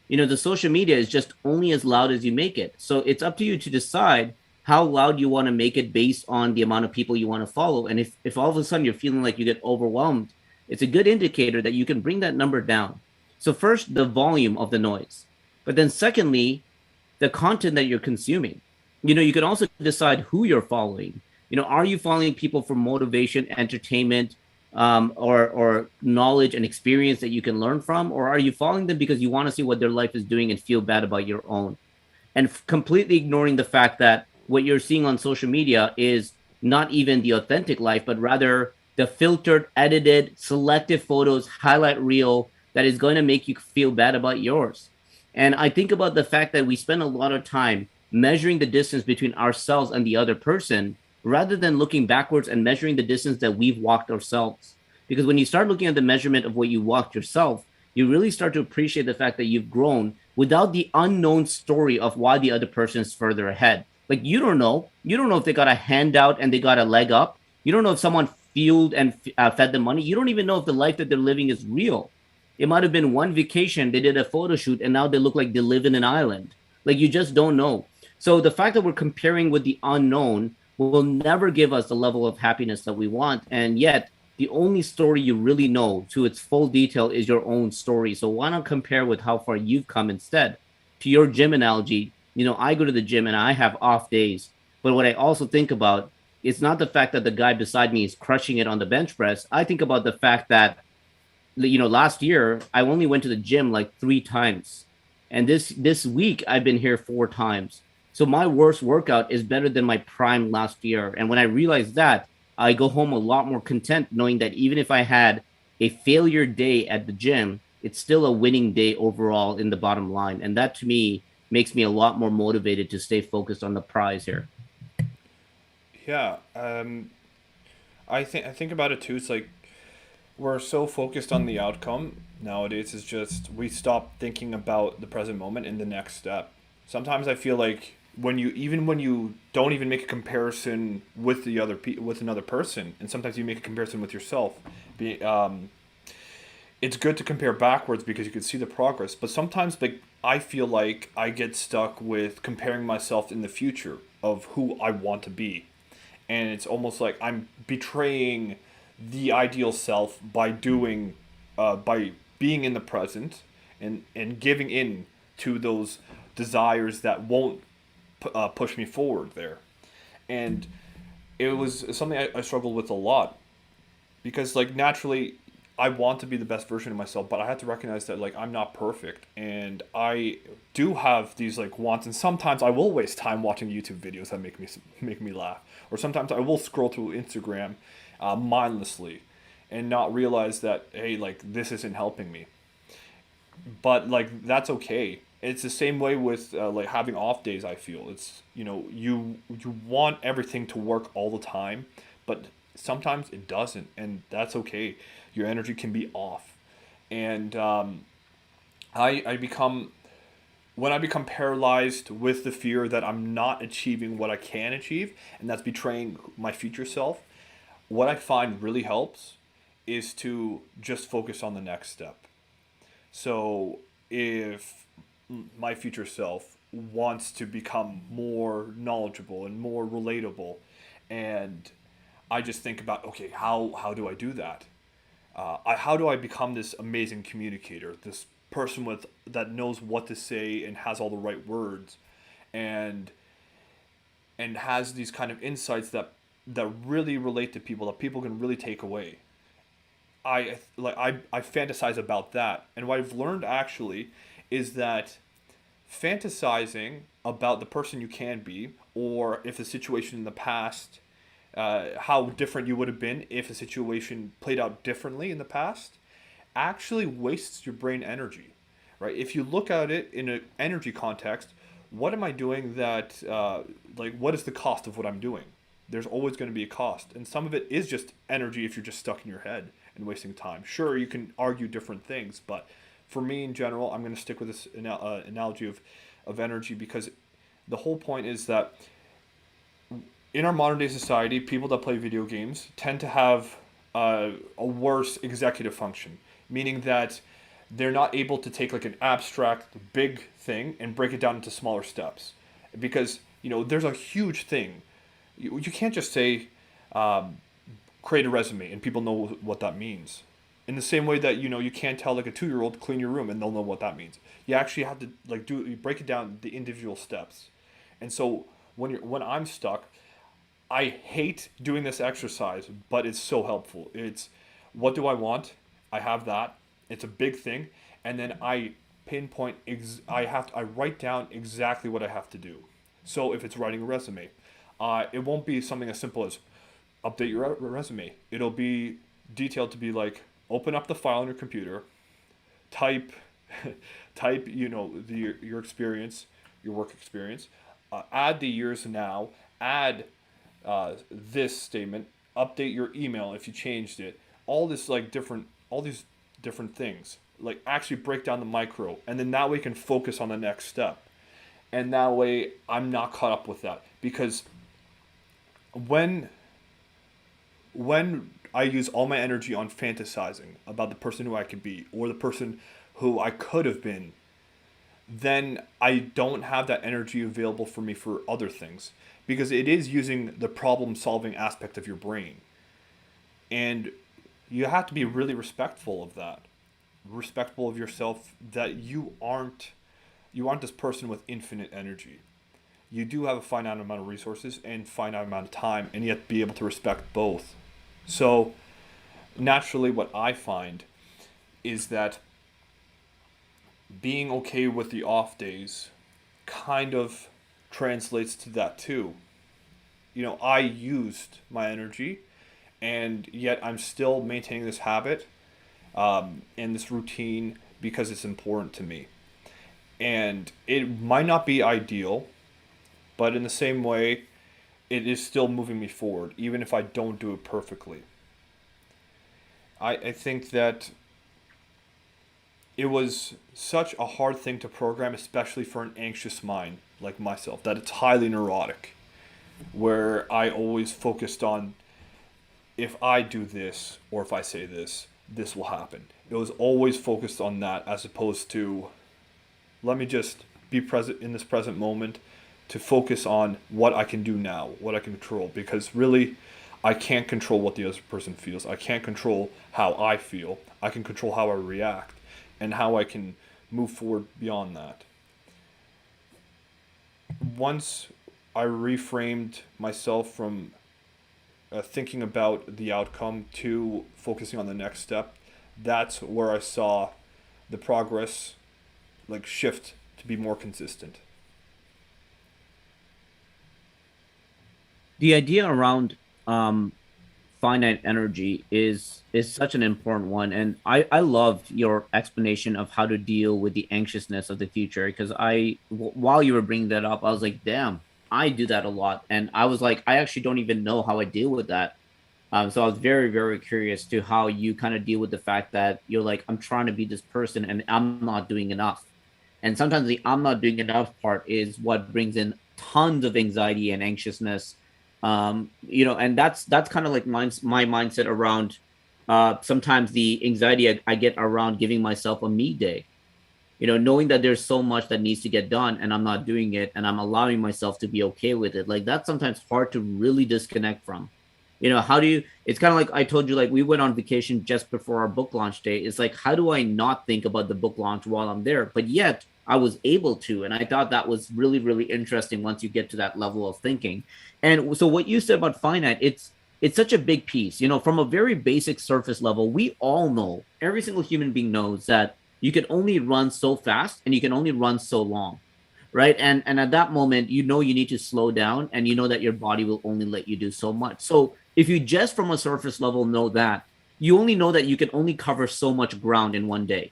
The social media is just only as loud as you make it. So it's up to you to decide how loud you want to make it based on the amount of people you want to follow. And if all of a sudden you're feeling like you get overwhelmed, it's a good indicator that you can bring that number down. So first, the volume of the noise, but then secondly, the content that you're consuming. You can also decide who you're following. Are you following people for motivation, entertainment, or knowledge and experience that you can learn from, or are you following them because you want to see what their life is doing and feel bad about your own? And completely ignoring the fact that what you're seeing on social media is not even the authentic life, but rather the filtered, edited, selective photos, highlight reel that is going to make you feel bad about yours. And I think about the fact that we spend a lot of time measuring the distance between ourselves and the other person rather than looking backwards and measuring the distance that we've walked ourselves. Because when you start looking at the measurement of what you walked yourself, you really start to appreciate the fact that you've grown without the unknown story of why the other person is further ahead. Like, you don't know. You don't know if they got a handout and they got a leg up. You don't know if someone fueled and fed them money. You don't even know if the life that they're living is real. It might have been one vacation, they did a photo shoot, and now they look like they live in an island. Like, you just don't know. So the fact that we're comparing with the unknown will never give us the level of happiness that we want. And yet, the only story you really know to its full detail is your own story. So why not compare with how far you've come instead? To your gym analogy, I go to the gym and I have off days. But what I also think about is not the fact that the guy beside me is crushing it on the bench press. I think about the fact that, last year I only went to the gym like 3 times, and this week I've been here 4 times. So my worst workout is better than my prime last year. And when I realize that, I go home a lot more content knowing that even if I had a failure day at the gym, it's still a winning day overall in the bottom line. And that to me makes me a lot more motivated to stay focused on the prize here. Yeah, I think about it too. It's like we're so focused on the outcome nowadays. Is just we stop thinking about the present moment and the next step. Sometimes I feel like when you don't even make a comparison with with another person, and sometimes you make a comparison with yourself. Be, it's good to compare backwards because you can see the progress. But sometimes, like, I feel like I get stuck with comparing myself in the future of who I want to be, and it's almost like I'm betraying the ideal self by being in the present and giving in to those desires that won't push me forward there. And it was something I struggled with a lot. because like naturally I want to be the best version of myself, but I have to recognize that like I'm not perfect and I do have these like wants, and sometimes I will waste time watching YouTube videos that make me laugh, or sometimes I will scroll through Instagram mindlessly and not realize that hey, like this isn't helping me. But like that's okay. It's the same way with like having off days. I feel it's, you want everything to work all the time, but sometimes it doesn't, and that's okay. Your energy can be off, and I become when I become paralyzed with the fear that I'm not achieving what I can achieve, and that's betraying my future self. What I find really helps is to just focus on the next step. So if my future self wants to become more knowledgeable and more relatable, and I just think about, okay, how do I do that? How do I become this amazing communicator, this person with that knows what to say and has all the right words, and has these kind of insights that really relate to people, that people can really take away. I fantasize about that, and what I've learned actually is that fantasizing about the person you can be, or if the situation in the past, how different you would have been if a situation played out differently in the past, actually wastes your brain energy, right? If you look at it in an energy context, what am I doing that, like, what is the cost of what I'm doing? There's always going to be a cost. And some of it is just energy if you're just stuck in your head and wasting time. Sure, you can argue different things, but for me in general, I'm going to stick with this analogy of energy, because the whole point is that in our modern day society, people that play video games tend to have a worse executive function, meaning that they're not able to take like an abstract big thing and break it down into smaller steps, because there's a huge thing. You can't just say create a resume and people know what that means. In the same way that you can't tell like a 2 year old clean your room and they'll know what that means. You actually have to like you break it down the individual steps. And so when I'm stuck, I hate doing this exercise, but it's so helpful. It's what do I want? I have that. It's a big thing, and then I pinpoint. I write down exactly what I have to do. So if it's writing a resume, it won't be something as simple as update your resume. It'll be detailed to be like open up the file on your computer, type, type your experience, your work experience, add the years now, add this statement, update your email if you changed it, all these different things. Like actually break down the micro, and then that way you can focus on the next step. And that way I'm not caught up with that, because when I use all my energy on fantasizing about the person who I could be or the person who I could have been, then I don't have that energy available for me for other things, because it is using the problem solving aspect of your brain. And you have to be really respectful of that, respectful of yourself, that you aren't this person with infinite energy. You do have a finite amount of resources and finite amount of time, and you have to be able to respect both. So naturally what I find is that being okay with the off days kind of translates to that too. I used my energy, and yet I'm still maintaining this habit, and this routine, because it's important to me. And it might not be ideal, but in the same way, it is still moving me forward, even if I don't do it perfectly. I think that it was such a hard thing to program, especially for an anxious mind like myself, that it's highly neurotic, where I always focused on, if I do this or if I say this, this will happen. It was always focused on that, as opposed to let me just be present in this present moment, to focus on what I can do now, what I can control, because really I can't control what the other person feels. I can't control how I feel. I can control how I react and how I can move forward beyond that. Once I reframed myself from thinking about the outcome to focusing on the next step, that's where I saw the progress like shift to be more consistent. The idea around um finite energy is such an important one, and I loved your explanation of how to deal with the anxiousness of the future, because while you were bringing that up, I was like, damn, I do that a lot, and I was like, I actually don't even know how I deal with that. So I was very, very curious to how you kind of deal with the fact that you're like, I'm trying to be this person and I'm not doing enough. And sometimes the I'm not doing enough part is what brings in tons of anxiety and anxiousness. And that's kind of like my mindset around sometimes the anxiety I get around giving myself a me day. Knowing that there's so much that needs to get done and I'm not doing it and I'm allowing myself to be okay with it. Like that's sometimes hard to really disconnect from. How do you, it's kind of like I told you, like we went on vacation just before our book launch day. It's like, how do I not think about the book launch while I'm there? But yet I was able to. And I thought that was really, really interesting once you get to that level of thinking. And so what you said about finite, it's such a big piece. From a very basic surface level, we all know, every single human being knows that you can only run so fast and you can only run so long, right? And at that moment, you need to slow down, and you know that your body will only let you do so much. So if you just from a surface level know that, you only know that you can only cover so much ground in one day,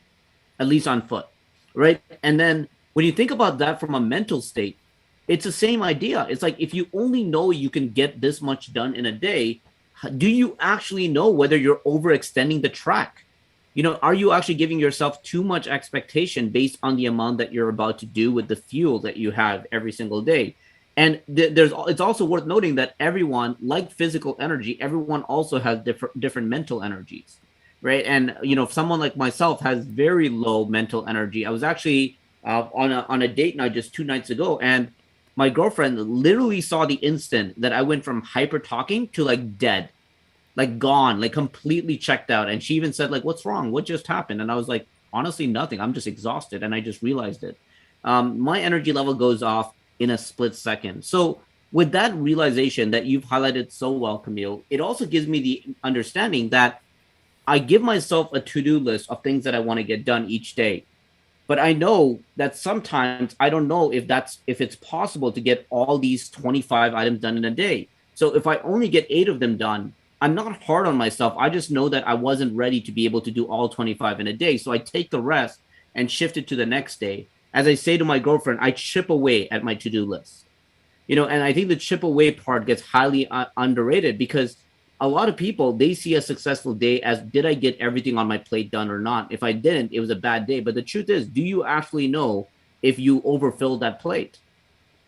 at least on foot, right? And then when you think about that from a mental state, it's the same idea. It's like, if you only know you can get this much done in a day, do you actually know whether you're overextending the track? Are you actually giving yourself too much expectation based on the amount that you're about to do with the fuel that you have every single day? And it's also worth noting that everyone, like physical energy, everyone also has different mental energies, right? And if someone like myself has very low mental energy, I was actually on a date night just 2 nights ago, and my girlfriend literally saw the instant that I went from hyper talking to like dead, like gone, like completely checked out. And she even said, like, what's wrong? What just happened? And I was like, honestly, nothing. I'm just exhausted. And I just realized it. My energy level goes off in a split second. So with that realization that you've highlighted so well, Camille, it also gives me the understanding that I give myself a to-do list of things that I want to get done each day. But I know that sometimes I don't know if it's possible to get all these 25 items done in a day. So if I only get 8 of them done, I'm not hard on myself. I just know that I wasn't ready to be able to do all 25 in a day. So I take the rest and shift it to the next day. As I say to my girlfriend, I chip away at my to-do list. And I think the chip away part gets highly underrated, because a lot of people, they see a successful day as, did I get everything on my plate done or not? If I didn't, it was a bad day. But the truth is, do you actually know if you overfilled that plate?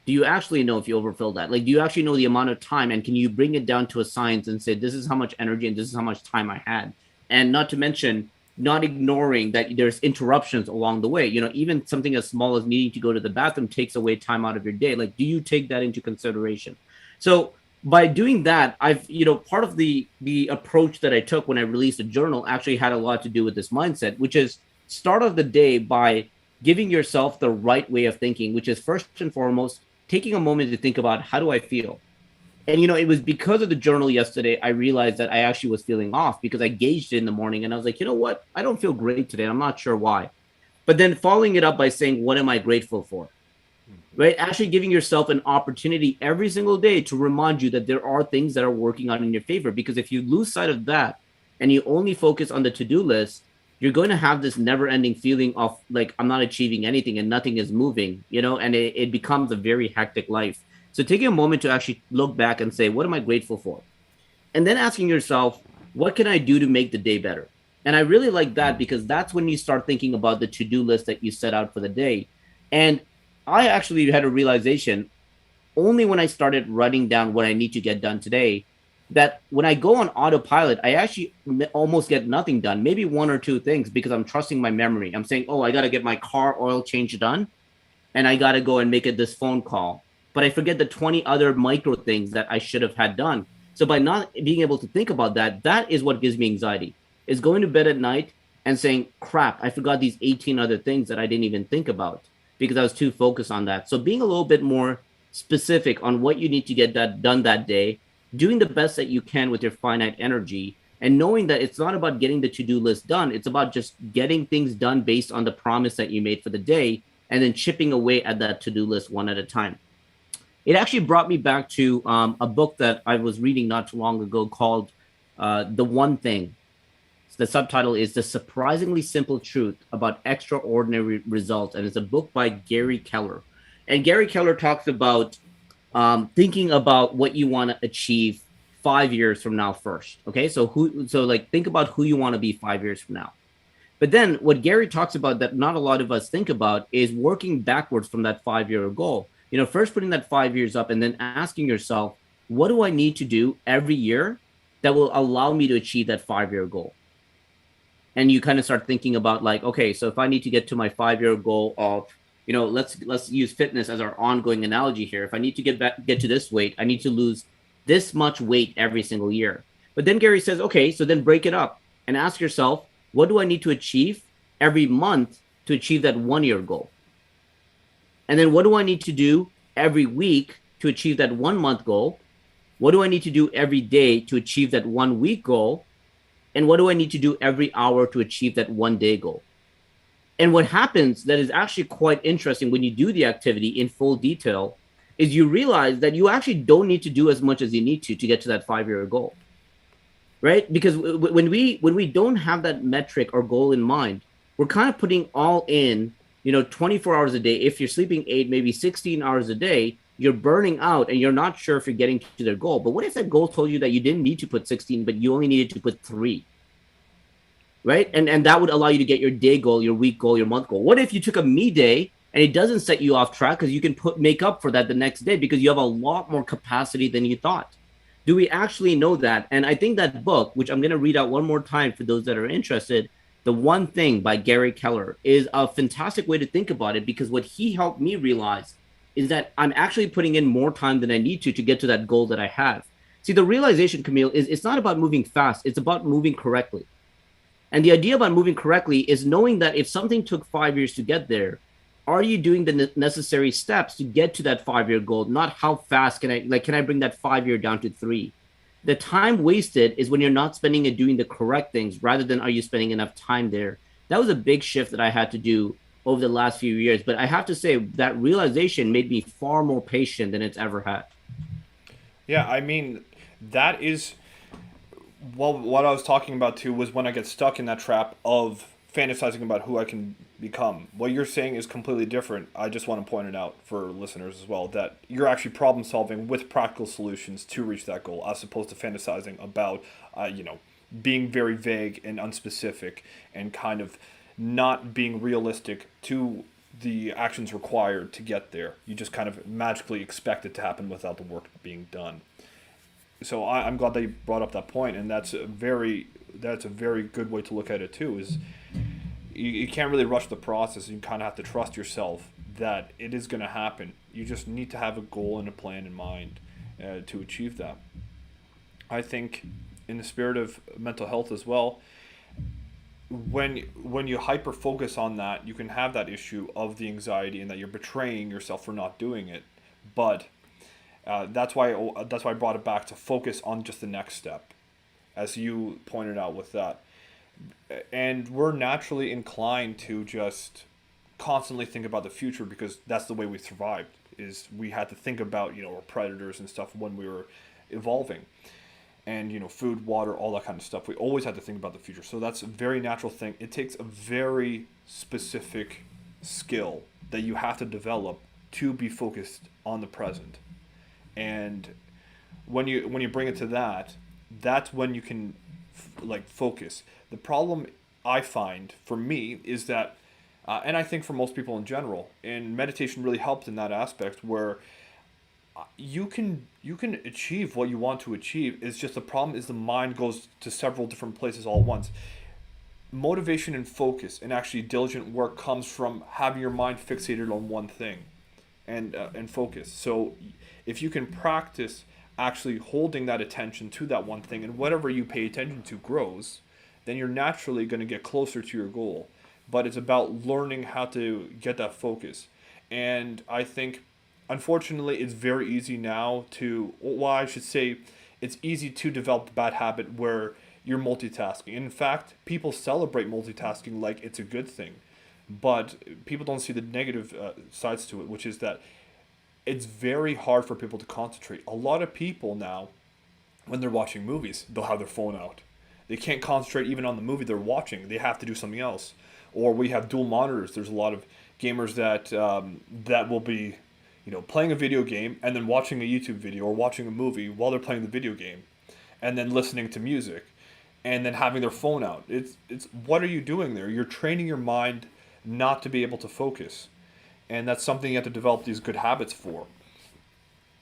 Do you actually know if you overfill that? Like, do you actually know the amount of time, and can you bring it down to a science and say, this is how much energy and this is how much time I had? And not to mention, not ignoring that there's interruptions along the way. Even something as small as needing to go to the bathroom takes away time out of your day. Like, do you take that into consideration? So by doing that, I've, part of the approach that I took when I released a journal actually had a lot to do with this mindset, which is start of the day by giving yourself the right way of thinking, which is first and foremost taking a moment to think about, how do I feel? And it was because of the journal yesterday I realized that I actually was feeling off, because I gauged it in the morning and I was like, you know what? I don't feel great today. I'm not sure why. But then following it up by saying, what am I grateful for? Right? Actually giving yourself an opportunity every single day to remind you that there are things that are working out in your favor. Because if you lose sight of that and you only focus on the to-do list, you're going to have this never-ending feeling of like, I'm not achieving anything and nothing is moving, and it becomes a very hectic life. So taking a moment to actually look back and say, what am I grateful for? And then asking yourself, what can I do to make the day better? And I really like that, because that's when you start thinking about the to-do list that you set out for the day. And I actually had a realization only when I started writing down what I need to get done today, that when I go on autopilot, I actually almost get nothing done, maybe one or two things, because I'm trusting my memory. I'm saying, oh, I got to get my car oil change done, and I got to go and make it this phone call. But I forget the 20 other micro things that I should have had done. So by not being able to think about that, that is what gives me anxiety, is going to bed at night and saying, crap, I forgot these 18 other things that I didn't even think about because I was too focused on that. So being a little bit more specific on what you need to get that done that day, doing the best that you can with your finite energy, and knowing that it's not about getting the to-do list done. It's about just getting things done based on the promise that you made for the day, and then chipping away at that to-do list one at a time. It actually brought me back to a book that I was reading not too long ago called The One Thing. The subtitle is The Surprisingly Simple Truth About Extraordinary Results, and it's a book by Gary Keller. And Gary Keller talks about thinking about what you want to achieve 5 years from now first. Okay, so like think about who you want to be 5 years from now. But then what Gary talks about that not a lot of us think about is working backwards from that 5 year goal. First putting that 5 years up and then asking yourself, what do I need to do every year that will allow me to achieve that 5 year goal? And you kind of start thinking about like, okay, so if I need to get to my 5 year goal of, let's use fitness as our ongoing analogy here. If I need to get to this weight, I need to lose this much weight every single year. But then Gary says, okay, so then break it up and ask yourself, what do I need to achieve every month to achieve that 1 year goal? And then what do I need to do every week to achieve that 1 month goal? What do I need to do every day to achieve that 1 week goal? And what do I need to do every hour to achieve that 1 day goal? And what happens that is actually quite interesting when you do the activity in full detail is you realize that you actually don't need to do as much as you need to get to that 5 year goal, right? Because when we don't have that metric or goal in mind, we're kind of putting all in, 24 hours a day. If you're sleeping 8, maybe 16 hours a day, you're burning out and you're not sure if you're getting to their goal. But what if that goal told you that you didn't need to put 16, but you only needed to put 3? Right? And that would allow you to get your day goal, your week goal, your month goal. What if you took a me day and it doesn't set you off track because you can make up for that the next day because you have a lot more capacity than you thought? Do we actually know that? And I think that book, which I'm going to read out one more time for those that are interested, The One Thing by Gary Keller, is a fantastic way to think about it because what he helped me realize is that I'm actually putting in more time than I need to get to that goal that I have. See, the realization, Camille, is it's not about moving fast, it's about moving correctly. And the idea about moving correctly is knowing that if something took 5 years to get there, are you doing the necessary steps to get to that 5 year goal? Not how fast can I bring that 5 year down to 3? The time wasted is when you're not spending it doing the correct things rather than are you spending enough time there. That was a big shift that I had to do over the last few years. But I have to say that realization made me far more patient than it's ever had. Yeah, I mean, that is, well, what I was talking about too was when I get stuck in that trap of fantasizing about who I can become. What you're saying is completely different. I just want to point it out for listeners as well that you're actually problem solving with practical solutions to reach that goal, as opposed to fantasizing about, being very vague and unspecific and kind of not being realistic to the actions required to get there. You just kind of magically expect it to happen without the work being done. So I'm glad that you brought up that point, and that's a very good way to look at it too. Is you can't really rush the process. You kind of have to trust yourself that it is going to happen. You just need to have a goal and a plan in mind to achieve that. I think, in the spirit of mental health as well, when you hyper focus on that, you can have that issue of the anxiety and that you're betraying yourself for not doing it. But that's why I brought it back to focus on just the next step, as you pointed out with that. And we're naturally inclined to just constantly think about the future because that's the way we survived. Is we had to think about our predators and stuff when we were evolving, and food, water, all that kind of stuff. We always had to think about the future. So that's a very natural thing. It takes a very specific skill that you have to develop to be focused on the present. And when you bring it to that, that's when you can like focus. The problem I find for me is that, and I think for most people in general, and meditation really helped in that aspect where you can achieve what you want to achieve. It's just the problem is the mind goes to several different places all at once. Motivation and focus and actually diligent work comes from having your mind fixated on one thing and focus. So if you can practice actually holding that attention to that one thing and whatever you pay attention to grows, then you're naturally going to get closer to your goal. But it's about learning how to get that focus. And I think, unfortunately, it's very easy now to, well, I should say, it's easy to develop the bad habit where you're multitasking. In fact, people celebrate multitasking like it's a good thing, but people don't see the negative sides to it, which is that it's very hard for people to concentrate. A lot of people now, when they're watching movies, they'll have their phone out. They can't concentrate even on the movie they're watching. They have to do something else. Or we have dual monitors. There's a lot of gamers that will be, playing a video game and then watching a YouTube video or watching a movie while they're playing the video game, and then listening to music, and then having their phone out. It's what are you doing there? You're training your mind not to be able to focus, and that's something you have to develop these good habits for.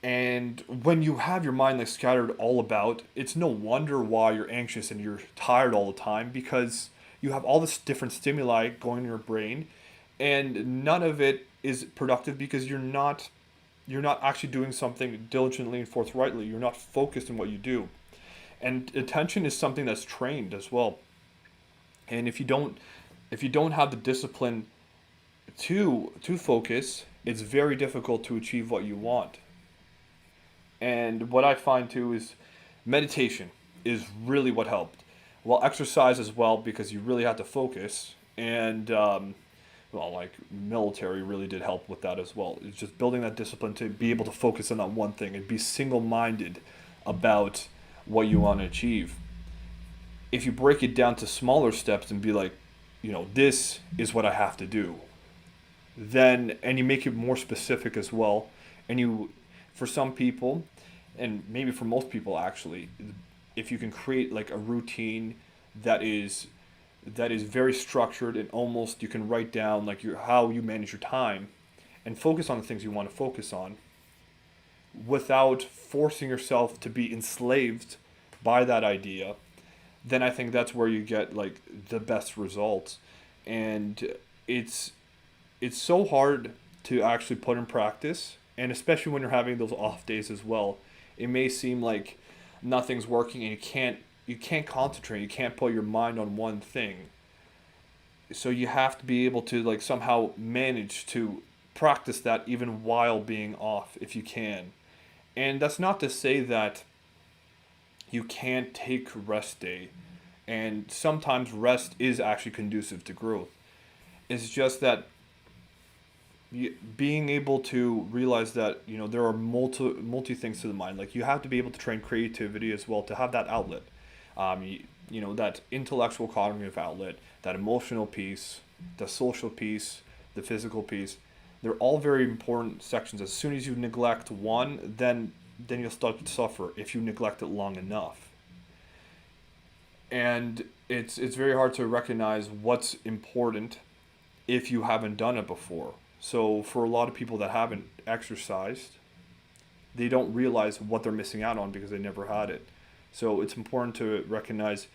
And when you have your mind like scattered all about, it's no wonder why you're anxious and you're tired all the time, because you have all this different stimuli going in your brain, and none of it is productive because you're not actually doing something diligently and forthrightly. You're not focused in what you do. And attention is something that's trained as well. And if you don't have the discipline to focus, it's very difficult to achieve what you want. And what I find too is meditation is really what helped. Well, exercise as well, because you really have to focus. And well, like military really did help with that as well. It's just building that discipline to be able to focus on that one thing and be single minded about what you want to achieve. If you break it down to smaller steps and be like, this is what I have to do, then, and you make it more specific as well, and for some people, and maybe for most people actually, if you can create like a routine that is that is very structured, and almost you can write down like how you manage your time and focus on the things you want to focus on without forcing yourself to be enslaved by that idea, then I think that's where you get like the best results. And it's it's so hard to actually put in practice, and especially when you're having those off days as well. It may seem like nothing's working and you can't concentrate, you can't put your mind on one thing. So you have to be able to like somehow manage to practice that even while being off if you can. And that's not to say that you can't take rest day, and sometimes rest is actually conducive to growth. It's just that being able to realize that there are multi things to the mind. Like you have to be able to train creativity as well to have that outlet. That intellectual cognitive outlet, that emotional piece, the social piece, the physical piece. They're all very important sections. As soon as you neglect one, then you'll start to suffer if you neglect it long enough. And it's very hard to recognize what's important if you haven't done it before. So for a lot of people that haven't exercised, they don't realize what they're missing out on because they never had it. So it's important to recognize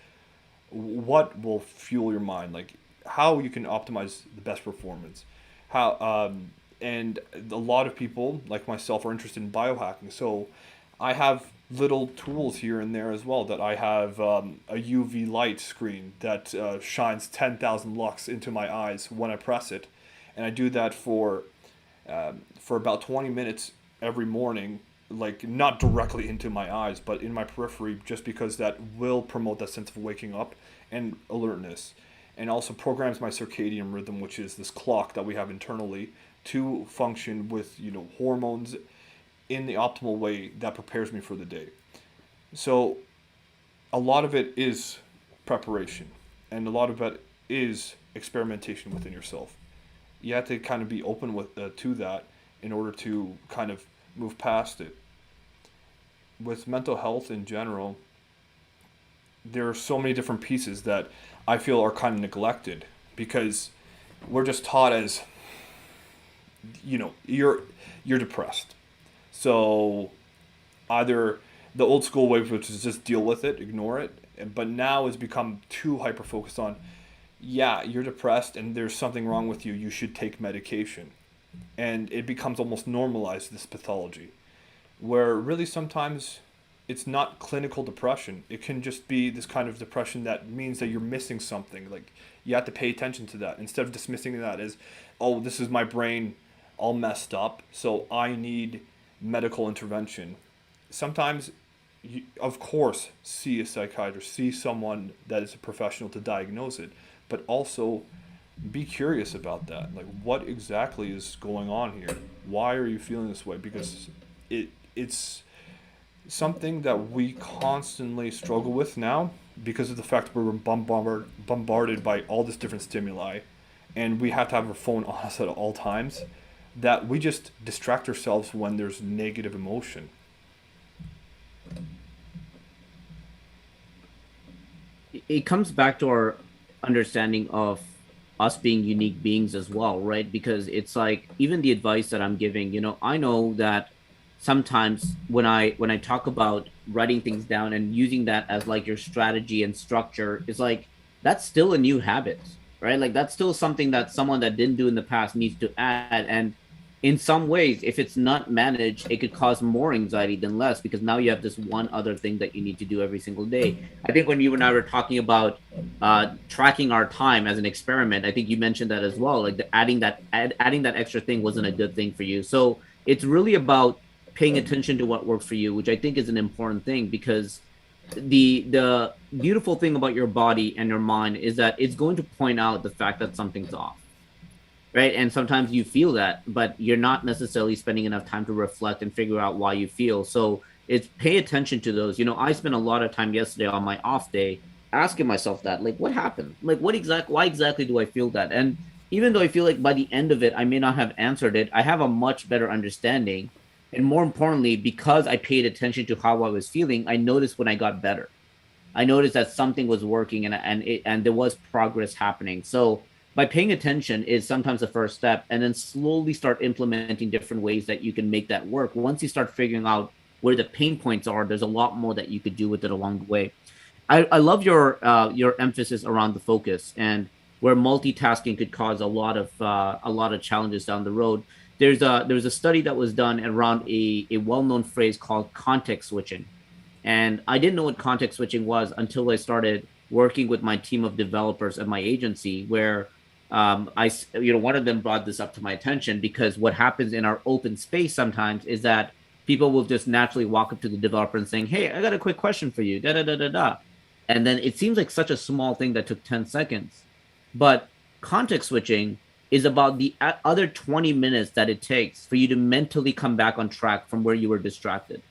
what will fuel your mind, like how you can optimize the best performance. And a lot of people like myself are interested in biohacking. So I have little tools here and there as well. That I have a UV light screen that shines 10,000 lux into my eyes when I press it, and I do that for about 20 minutes every morning, like not directly into my eyes, but in my periphery, just because that will promote that sense of waking up and alertness, and also programs my circadian rhythm, which is this clock that we have internally to function with hormones in the optimal way that prepares me for the day. So a lot of it is preparation, and a lot of it is experimentation within yourself. You have to kind of be open with to that in order to kind of move past it. With mental health in general, there are so many different pieces that I feel are kind of neglected, because we're just taught as you're depressed. So either the old school way, which is just deal with it, ignore it, but now it's become too hyper focused on, yeah, you're depressed and there's something wrong with you. You should take medication, and it becomes almost normalized, this pathology, where really sometimes it's not clinical depression. It can just be this kind of depression that means that you're missing something. Like you have to pay attention to that instead of dismissing that as, oh, this is my brain all messed up, so I need medical intervention. Sometimes you, of course, see a psychiatrist, see someone that is a professional to diagnose it, but also be curious about that. Like, what exactly is going on here? Why are you feeling this way? Because it's something that we constantly struggle with now because of the fact that we're bombarded by all this different stimuli, and we have to have our phone on us at all times. That we just distract ourselves when there's negative emotion. It comes back to our understanding of us being unique beings as well, right? Because it's like even the advice that I'm giving, I know that sometimes when I talk about writing things down and using that as like your strategy and structure, it's like that's still a new habit, right? Like that's still something that someone that didn't do in the past needs to add. And in some ways, if it's not managed, it could cause more anxiety than less because now you have this one other thing that you need to do every single day. I think when you and I were talking about tracking our time as an experiment, I think you mentioned that as well. Like adding that extra thing wasn't a good thing for you. So it's really about paying attention to what works for you, which I think is an important thing because the beautiful thing about your body and your mind is that it's going to point out the fact that something's off, right? And sometimes you feel that, but you're not necessarily spending enough time to reflect and figure out why you feel. So it's pay attention to those. I spent a lot of time yesterday on my off day asking myself that, like, what happened? Like, why exactly do I feel that? And even though I feel like by the end of it, I may not have answered it, I have a much better understanding. And more importantly, because I paid attention to how I was feeling, I noticed when I got better. I noticed that something was working and there was progress happening. So by paying attention is sometimes the first step, and then slowly start implementing different ways that you can make that work. Once you start figuring out where the pain points are, there's a lot more that you could do with it along the way. I love your emphasis around the focus and where multitasking could cause a lot of challenges down the road. There was a study that was done around a well-known phrase called context switching, and I didn't know what context switching was until I started working with my team of developers at my agency, where one of them brought this up to my attention because what happens in our open space sometimes is that people will just naturally walk up to the developer and saying, "Hey, I got a quick question for you." Da da da da da, and then it seems like such a small thing that took 10 seconds, but context switching is about the other 20 minutes that it takes for you to mentally come back on track from where you were distracted.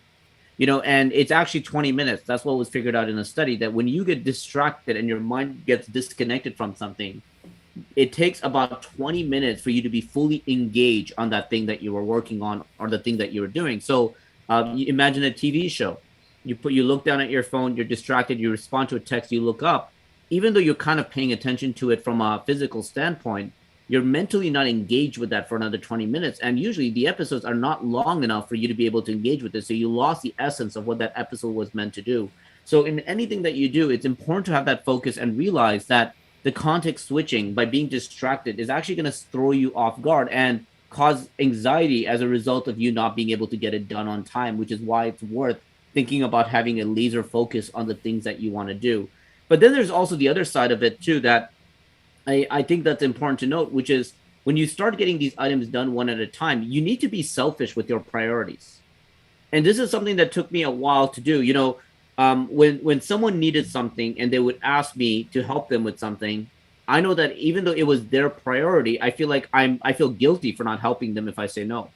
And it's actually 20 minutes. That's what was figured out in a study, that when you get distracted and your mind gets disconnected from something, it takes about 20 minutes for you to be fully engaged on that thing that you were working on or the thing that you were doing. So you imagine a TV show. You look down at your phone, you're distracted, you respond to a text, you look up. Even though you're kind of paying attention to it from a physical standpoint, you're mentally not engaged with that for another 20 minutes. And usually the episodes are not long enough for you to be able to engage with it. So you lost the essence of what that episode was meant to do. So in anything that you do, it's important to have that focus and realize that the context switching by being distracted is actually going to throw you off guard and cause anxiety as a result of you not being able to get it done on time, which is why it's worth thinking about having a laser focus on the things that you want to do. But then there's also the other side of it too, that I think that's important to note, which is when you start getting these items done one at a time, you need to be selfish with your priorities. And this is something that took me a while to do. When someone needed something and they would ask me to help them with something, I know that even though it was their priority, I feel guilty for not helping them if I say no.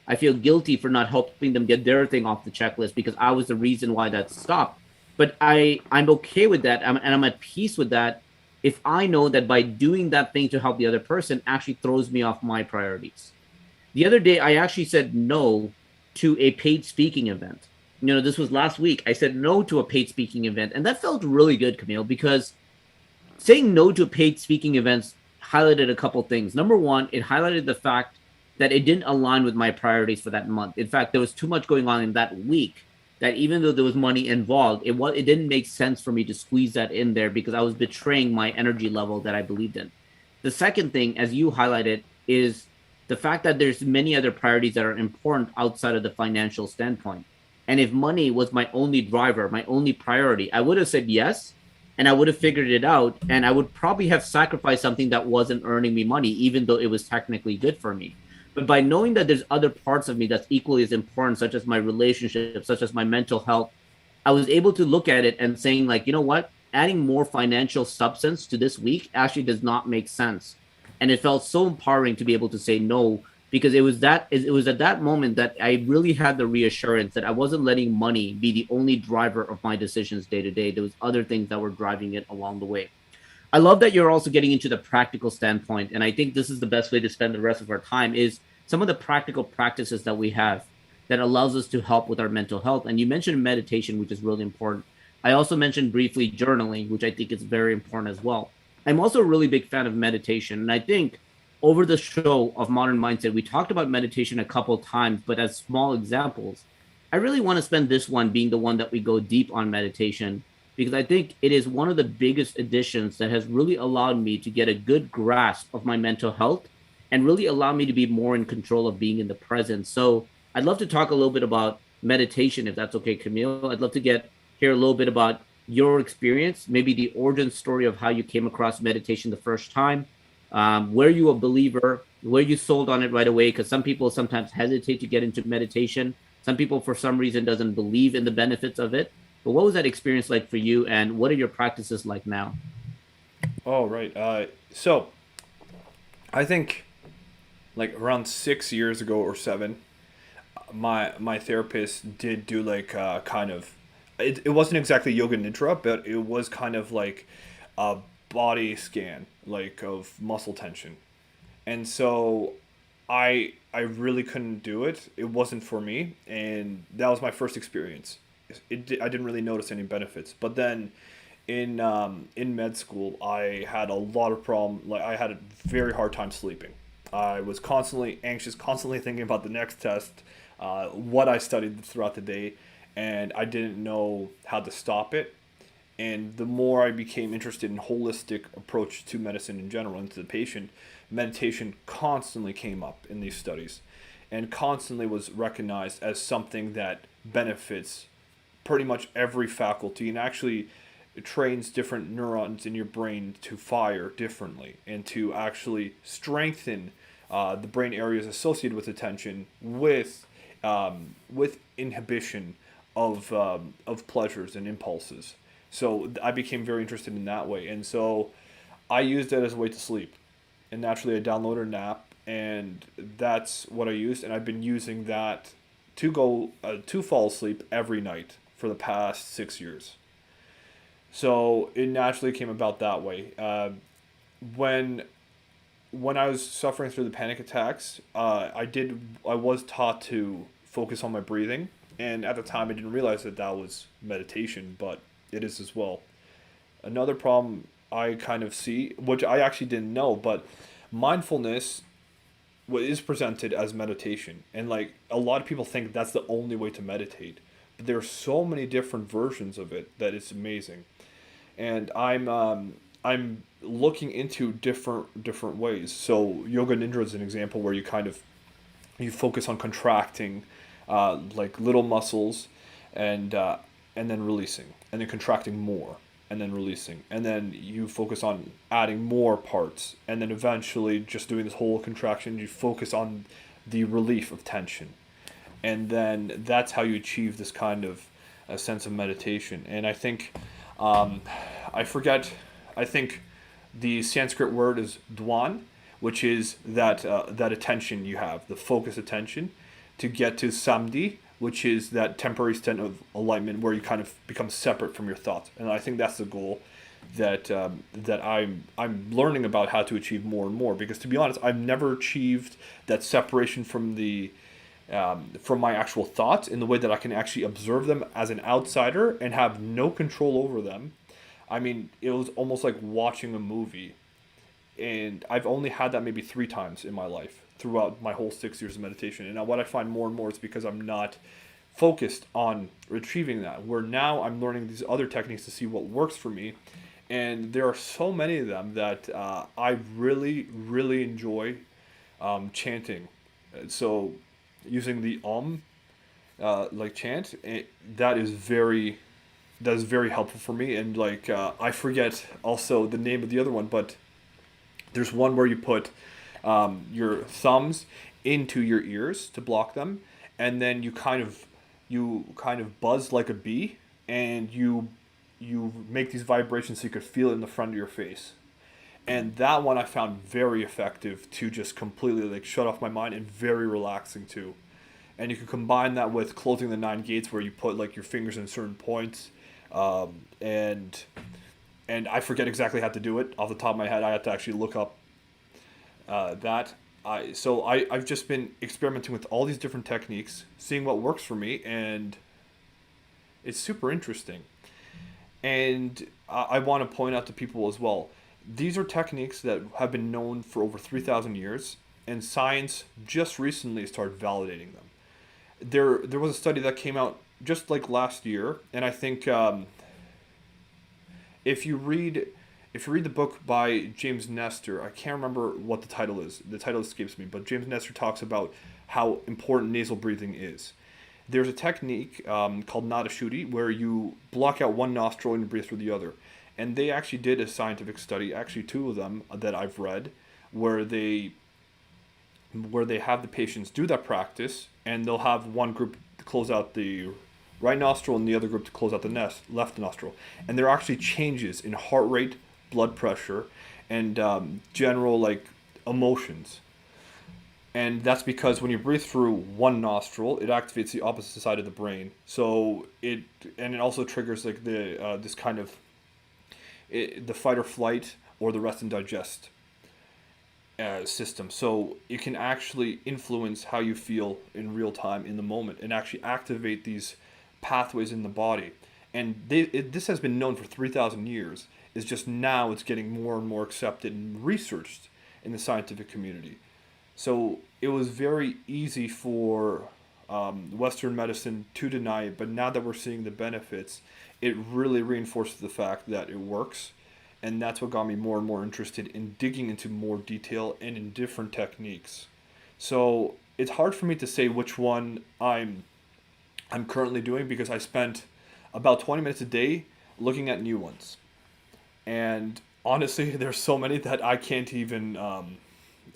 I feel guilty for not helping them get their thing off the checklist because I was the reason why that stopped. But I'm okay with that, and I'm at peace with that if I know that by doing that thing to help the other person actually throws me off my priorities. The other day, I actually said no to a paid speaking event. This was last week. I said no to a paid speaking event, and that felt really good, Camille, because saying no to paid speaking events highlighted a couple things. Number one, it highlighted the fact that it didn't align with my priorities for that month. In fact, there was too much going on in that week that even though there was money involved, it didn't make sense for me to squeeze that in there because I was betraying my energy level that I believed in. The second thing, as you highlighted, is the fact that there's many other priorities that are important outside of the financial standpoint. And if money was my only driver, my only priority, I would have said yes, and I would have figured it out, and I would probably have sacrificed something that wasn't earning me money, even though it was technically good for me. But by knowing that there's other parts of me that's equally as important, such as my relationship, such as my mental health, I was able to look at it and saying like, you know what, adding more financial substance to this week actually does not make sense. And it felt so empowering to be able to say no, because it was at that moment that I really had the reassurance that I wasn't letting money be the only driver of my decisions day to day. There was other things that were driving it along the way. I love that you're also getting into the practical standpoint, and I think this is the best way to spend the rest of our time is some of the practical practices that we have that allows us to help with our mental health. And you mentioned meditation, which is really important. I also mentioned briefly journaling, which I think is very important as well. I'm also a really big fan of meditation, and I think over the show of Modern Mindset, we talked about meditation a couple of times, but as small examples. I really want to spend this one being the one that we go deep on meditation, because I think it is one of the biggest additions that has really allowed me to get a good grasp of my mental health and really allow me to be more in control of being in the present. So I'd love to talk a little bit about meditation, if that's okay, Camille. I'd love to get hear a little bit about your experience, maybe the origin story of how you came across meditation the first time. Were you a believer? Were you sold on it right away? Because some people sometimes hesitate to get into meditation. Some people, for some reason, doesn't believe in the benefits of it. But what was that experience like for you, and what are your practices like now? Oh, right. So I think like around 6 years ago or seven, my therapist did do like kind of it wasn't exactly yoga nidra, but it was kind of like a body scan like of muscle tension. And so I really couldn't do it. It wasn't for me, and that was my first experience. I didn't really notice any benefits. But then in med school, I had a lot of problem. Like I had a very hard time sleeping. I was constantly anxious, constantly thinking about the next test, what I studied throughout the day, and I didn't know how to stop it. And the more I became interested in holistic approach to medicine in general and to the patient, meditation constantly came up in these studies and constantly was recognized as something that benefits pretty much every faculty and actually trains different neurons in your brain to fire differently and to actually strengthen the brain areas associated with attention with inhibition of pleasures and impulses. So I became very interested in that way, and so I used it as a way to sleep. And naturally, I downloaded an app, and that's what I used. And I've been using that to fall asleep every night for the past 6 years. So it naturally came about that way. When when I was suffering through the panic attacks, I was taught to focus on my breathing, and at the time I didn't realize that that was meditation, but it is as well. Another problem I kind of see, which I actually didn't know, but mindfulness is presented as meditation, and like a lot of people think that's the only way to meditate, but there are so many different versions of it that it's amazing. And I'm looking into different ways. So yoga nidra is an example where you kind of you focus on contracting like little muscles and and then releasing and then contracting more and then releasing and then you focus on adding more parts and then eventually just doing this whole contraction. You focus on the relief of tension, and then that's how you achieve this kind of a sense of meditation. And I think um, I forget. I think the Sanskrit word is dwan, which is that attention you have, the focus attention, to get to samdhi, which is that temporary state of alignment where you kind of become separate from your thoughts. And I think that's the goal that I'm learning about how to achieve more and more. Because to be honest, I've never achieved that separation from my actual thoughts in the way that I can actually observe them as an outsider and have no control over them. I mean, it was almost like watching a movie, and I've only had that maybe 3 times in my life throughout my whole 6 years of meditation. And now what I find more and more is because I'm not focused on retrieving that. Where now I'm learning these other techniques to see what works for me, and there are so many of them that I really enjoy chanting. So using the like chant, that is very helpful for me. And like I forget also the name of the other one, but there's one where you put your thumbs into your ears to block them, and then you kind of buzz like a bee, and you make these vibrations so you could feel it in the front of your face. And that one I found very effective to just completely like shut off my mind, and very relaxing too. And you can combine that with closing the nine gates, where you put like your fingers in certain points, um, and and I forget exactly how to do it off the top of my head. I had to actually look up that. I've just been experimenting with all these different techniques, seeing what works for me, and it's super interesting. And I want to point out to people as well, these are techniques that have been known for over 3,000 years, and science just recently started validating them. There was a study that came out just like last year, and I think if you read if you read the book by James Nestor, I can't remember what the title is. The title escapes me, but James Nestor talks about how important nasal breathing is. There's a technique called Nadashuti where you block out one nostril and breathe through the other. And they actually did a scientific study, actually two of them that I've read, where they have the patients do that practice, and they'll have one group to close out the right nostril and the other group to close out the left nostril. And there are actually changes in heart rate, blood pressure, and general like emotions. And that's because when you breathe through one nostril, it activates the opposite side of the brain. It also triggers like the this kind of the fight or flight or the rest and digest system. So it can actually influence how you feel in real time in the moment, and actually activate these pathways in the body. And this has been known for 3,000 years. It's just now it's getting more and more accepted and researched in the scientific community. So it was very easy for Western medicine to deny it, but now that we're seeing the benefits, it really reinforces the fact that it works. And that's what got me more and more interested in digging into more detail and in different techniques. So it's hard for me to say which one I'm currently doing, because I spent about 20 minutes a day looking at new ones. And honestly, there's so many that I can't even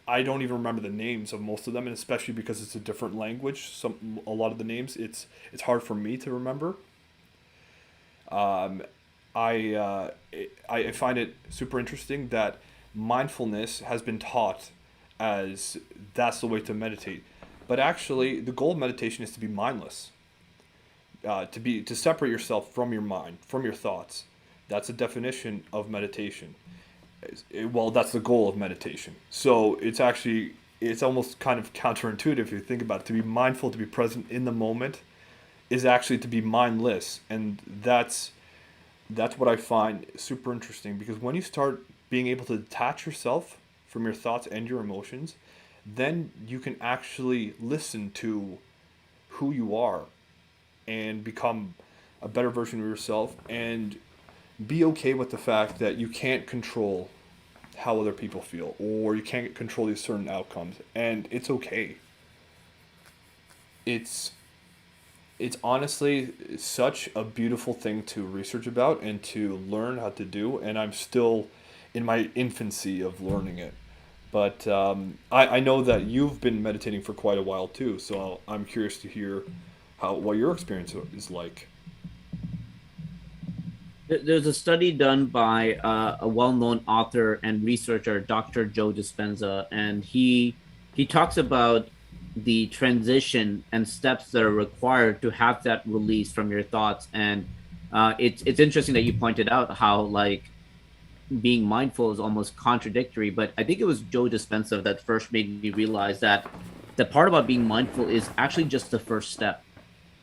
I don't even remember the names of most of them, and especially because it's a different language. A lot of the names, it's hard for me to remember. Um, I find it super interesting that mindfulness has been taught as that's the way to meditate, but actually the goal of meditation is to be mindless, to separate yourself from your mind, from your thoughts. That's a definition of meditation. Well, that's the goal of meditation. So it's almost kind of counterintuitive if you think about it. To be mindful, to be present in the moment, is actually to be mindless, and that's what I find super interesting, because when you start being able to detach yourself from your thoughts and your emotions, then you can actually listen to who you are and become a better version of yourself, and be okay with the fact that you can't control how other people feel, or you can't control these certain outcomes, and it's okay. It's it's honestly such a beautiful thing to research about and to learn how to do, and I'm still in my infancy of learning it. But I know that you've been meditating for quite a while too, so I'm curious to hear how what your experience is like. There's a study done by a well-known author and researcher, Dr. Joe Dispenza, and he talks about the transition and steps that are required to have that release from your thoughts. And it's interesting that you pointed out how like being mindful is almost contradictory. But I think it was Joe Dispenza that first made me realize that the part about being mindful is actually just the first step,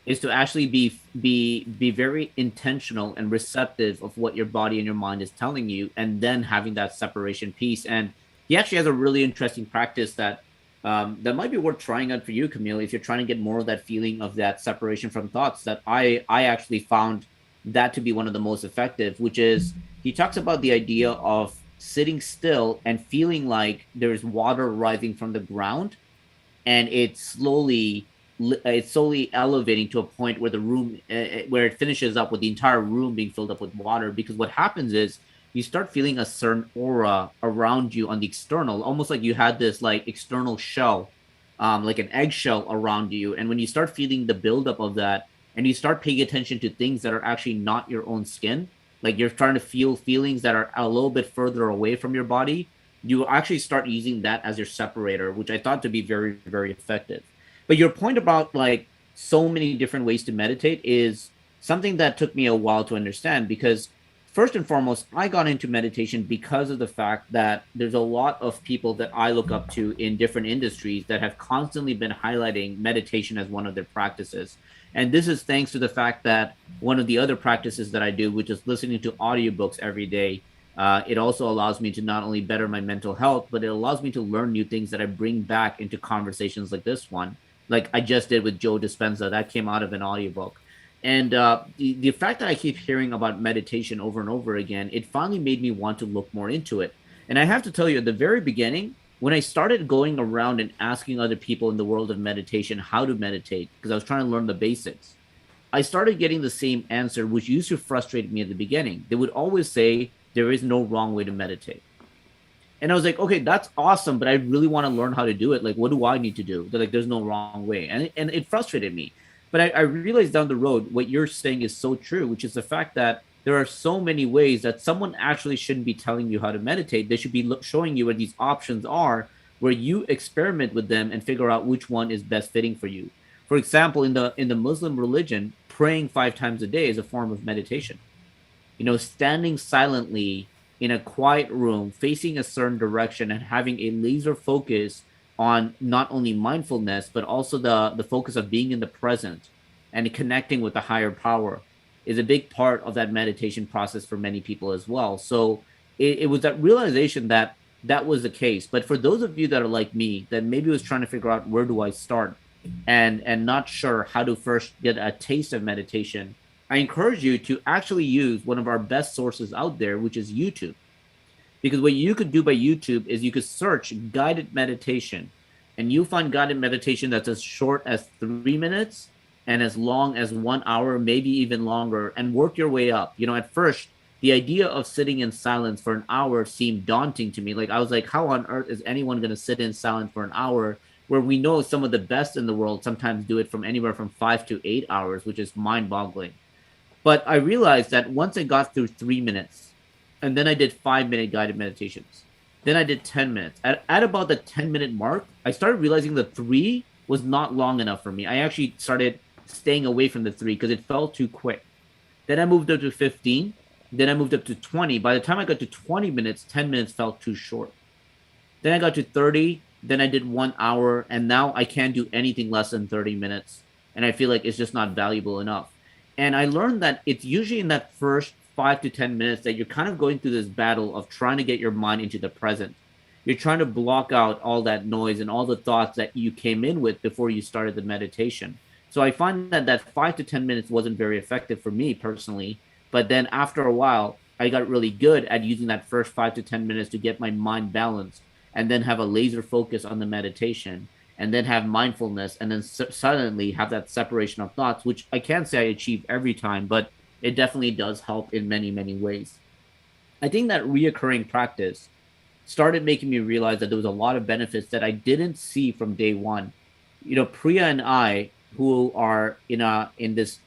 is to actually be very intentional and receptive of what your body and your mind is telling you, and then having that separation piece. And he actually has a really interesting practice that that might be worth trying out for you, Camille, if you're trying to get more of that feeling of that separation from thoughts. That I actually found that to be one of the most effective, which is he talks about the idea of sitting still and feeling like there's water rising from the ground, and it's slowly elevating to a point where the room where it finishes up with the entire room being filled up with water. Because what happens is you start feeling a certain aura around you on the external, almost like you had this like external shell, like an eggshell around you. And when you start feeling the buildup of that, and you start paying attention to things that are actually not your own skin, like you're trying to feel feelings that are a little bit further away from your body, you actually start using that as your separator, which I thought to be very, very effective. But your point about like so many different ways to meditate is something that took me a while to understand because first and foremost, I got into meditation because of the fact that there's a lot of people that I look up to in different industries that have constantly been highlighting meditation as one of their practices. And this is thanks to the fact that one of the other practices that I do, which is listening to audiobooks every day, it also allows me to not only better my mental health, but it allows me to learn new things that I bring back into conversations like this one, like I just did with Joe Dispenza. That came out of an audiobook. And the fact that I keep hearing about meditation over and over again, it finally made me want to look more into it. And I have to tell you, at the very beginning, when I started going around and asking other people in the world of meditation how to meditate, because I was trying to learn the basics, I started getting the same answer, which used to frustrate me at the beginning. They would always say, there is no wrong way to meditate. And I was like, okay, that's awesome, but I really want to learn how to do it. Like, what do I need to do? They're like, there's no wrong way. And it frustrated me. But I realized down the road, what you're saying is so true, which is the fact that there are so many ways that someone actually shouldn't be telling you how to meditate. They should be showing you what these options are, where you experiment with them and figure out which one is best fitting for you. For example, in the Muslim religion, praying 5 times a day is a form of meditation. Standing silently in a quiet room, facing a certain direction, and having a laser focus on not only mindfulness, but also the focus of being in the present and connecting with the higher power is a big part of that meditation process for many people as well. So it was that realization that that was the case. But for those of you that are like me, that maybe was trying to figure out where do I start and not sure how to first get a taste of meditation, I encourage you to actually use one of our best sources out there, which is YouTube. Because what you could do by YouTube is you could search guided meditation, and you find guided meditation that's as short as 3 minutes and as long as 1 hour, maybe even longer, and work your way up. At first, the idea of sitting in silence for an hour seemed daunting to me. Like, I was like, how on earth is anyone going to sit in silence for an hour? Where we know some of the best in the world sometimes do it from anywhere from 5 to 8 hours, which is mind boggling. But I realized that once I got through 3 minutes, and then I did 5 minute guided meditations, then I did 10 minutes. At about the 10-minute mark, I started realizing the three was not long enough for me. I actually started staying away from the three because it felt too quick. Then I moved up to 15. Then I moved up to 20. By the time I got to 20 minutes, 10 minutes felt too short. Then I got to 30. Then I did 1 hour. And now I can't do anything less than 30 minutes. And I feel like it's just not valuable enough. And I learned that it's usually in that first 5 to 10 minutes that you're kind of going through this battle of trying to get your mind into the present. You're trying to block out all that noise and all the thoughts that you came in with before you started the meditation. So I find that that 5 to 10 minutes wasn't very effective for me personally. But then after a while, I got really good at using that first 5 to 10 minutes to get my mind balanced and then have a laser focus on the meditation and then have mindfulness and then suddenly have that separation of thoughts, which I can't say I achieve every time, but it definitely does help in many, many ways. I think that reoccurring practice started making me realize that there was a lot of benefits that I didn't see from day one. Priya and I, who are in this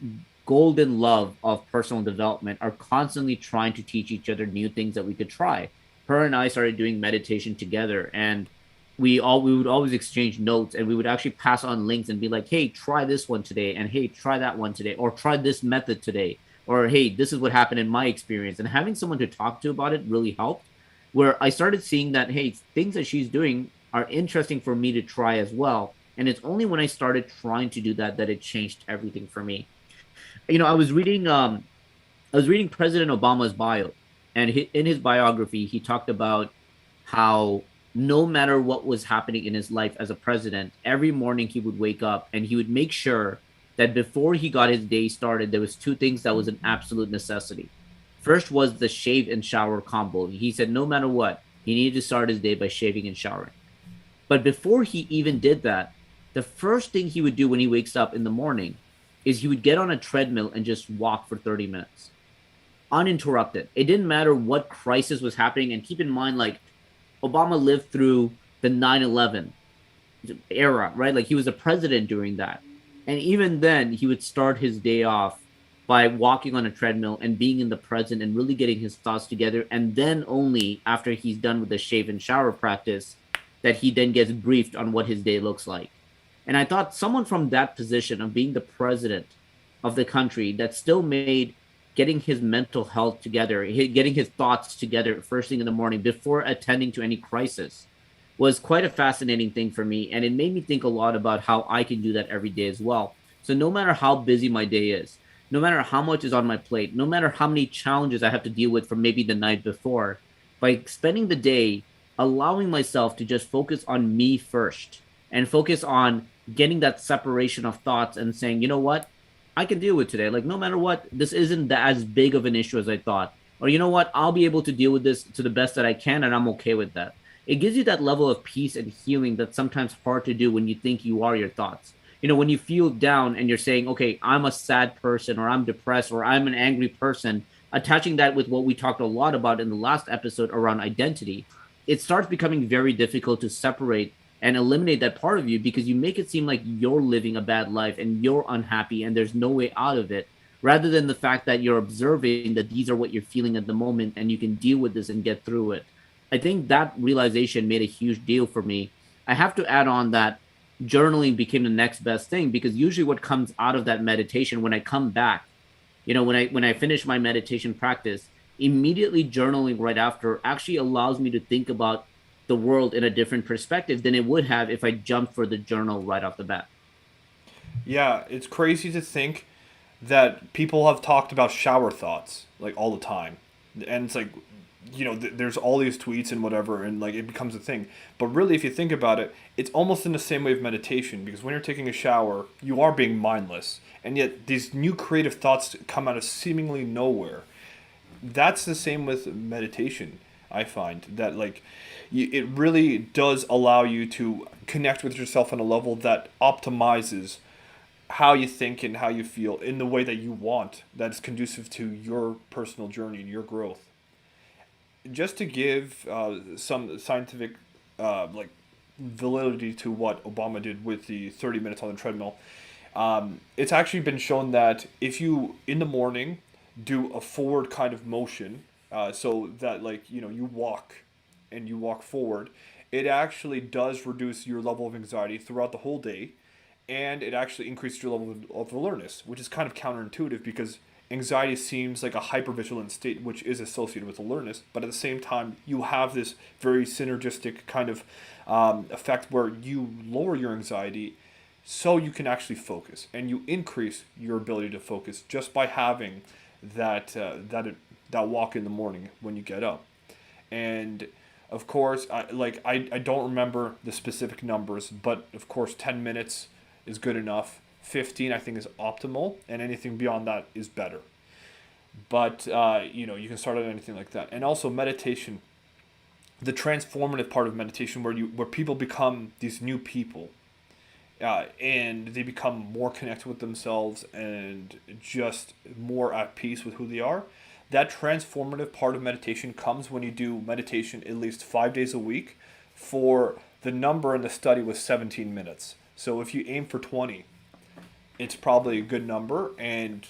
golden love of personal development, are constantly trying to teach each other new things that we could try. Her and I started doing meditation together, and we would always exchange notes, and we would actually pass on links and be like, hey, try this one today, and hey, try that one today, or try this method today, or hey, this is what happened in my experience. And having someone to talk to about it really helped, where I started seeing that, hey, things that she's doing are interesting for me to try as well. And it's only when I started trying to do that that it changed everything for me. I was reading President Obama's bio, and in his biography, he talked about how no matter what was happening in his life as a president, every morning he would wake up and he would make sure that before he got his day started, there was two things that was an absolute necessity. First was the shave and shower combo. He said no matter what, he needed to start his day by shaving and showering. But before he even did that, the first thing he would do when he wakes up in the morning is he would get on a treadmill and just walk for 30 minutes uninterrupted. It didn't matter what crisis was happening. And keep in mind, like, Obama lived through the 9/11 era, right? Like, he was a president during that. And even then, he would start his day off by walking on a treadmill and being in the present and really getting his thoughts together. And then only after he's done with the shave and shower practice that he then gets briefed on what his day looks like. And I thought someone from that position of being the president of the country that still made getting his mental health together, getting his thoughts together first thing in the morning before attending to any crisis was quite a fascinating thing for me. And it made me think a lot about how I can do that every day as well. So, no matter how busy my day is, no matter how much is on my plate, no matter how many challenges I have to deal with from maybe the night before, by spending the day allowing myself to just focus on me first and focus on getting that separation of thoughts and saying, you know what, I can deal with today. Like, no matter what, this isn't as big of an issue as I thought. Or, you know what, I'll be able to deal with this to the best that I can, and I'm okay with that. It gives you that level of peace and healing that's sometimes hard to do when you think you are your thoughts. You know, when you feel down and you're saying, okay, I'm a sad person, or I'm depressed, or I'm an angry person, attaching that with what we talked a lot about in the last episode around identity, it starts becoming very difficult to separate and eliminate that part of you because you make it seem like you're living a bad life and you're unhappy and there's no way out of it, rather than the fact that you're observing that these are what you're feeling at the moment and you can deal with this and get through it. I think that realization made a huge deal for me. I have to add on that journaling became the next best thing because usually what comes out of that meditation when I come back, when I finish my meditation practice, immediately journaling right after actually allows me to think about the world in a different perspective than it would have if I jumped for the journal right off the bat. Yeah, it's crazy to think that people have talked about shower thoughts like all the time, and it's like, there's all these tweets and whatever, and like it becomes a thing. But really, if you think about it, it's almost in the same way of meditation, because when you're taking a shower, you are being mindless, and yet these new creative thoughts come out of seemingly nowhere. That's the same with meditation. I find that like it really does allow you to connect with yourself on a level that optimizes how you think and how you feel in the way that you want, that is conducive to your personal journey and your growth. Just to give some scientific like validity to what Obama did with the 30 minutes on the treadmill, it's actually been shown that if you in the morning do a forward kind of motion, so that like you walk and you walk forward, it actually does reduce your level of anxiety throughout the whole day, and it actually increased your level of alertness, which is kind of counterintuitive because anxiety seems like a hypervigilant state which is associated with alertness, but at the same time you have this very synergistic kind of effect where you lower your anxiety so you can actually focus, and you increase your ability to focus just by having that walk in the morning when you get up. And of course, I don't remember the specific numbers, but of course 10 minutes is good enough. 15 I think is optimal, and anything beyond that is better. But you can start at anything like that. And also meditation, the transformative part of meditation, where people become these new people, and they become more connected with themselves and just more at peace with who they are. That transformative part of meditation comes when you do meditation at least 5 days a week. For the number in the study was 17 minutes. So if you aim for 20, it's probably a good number. And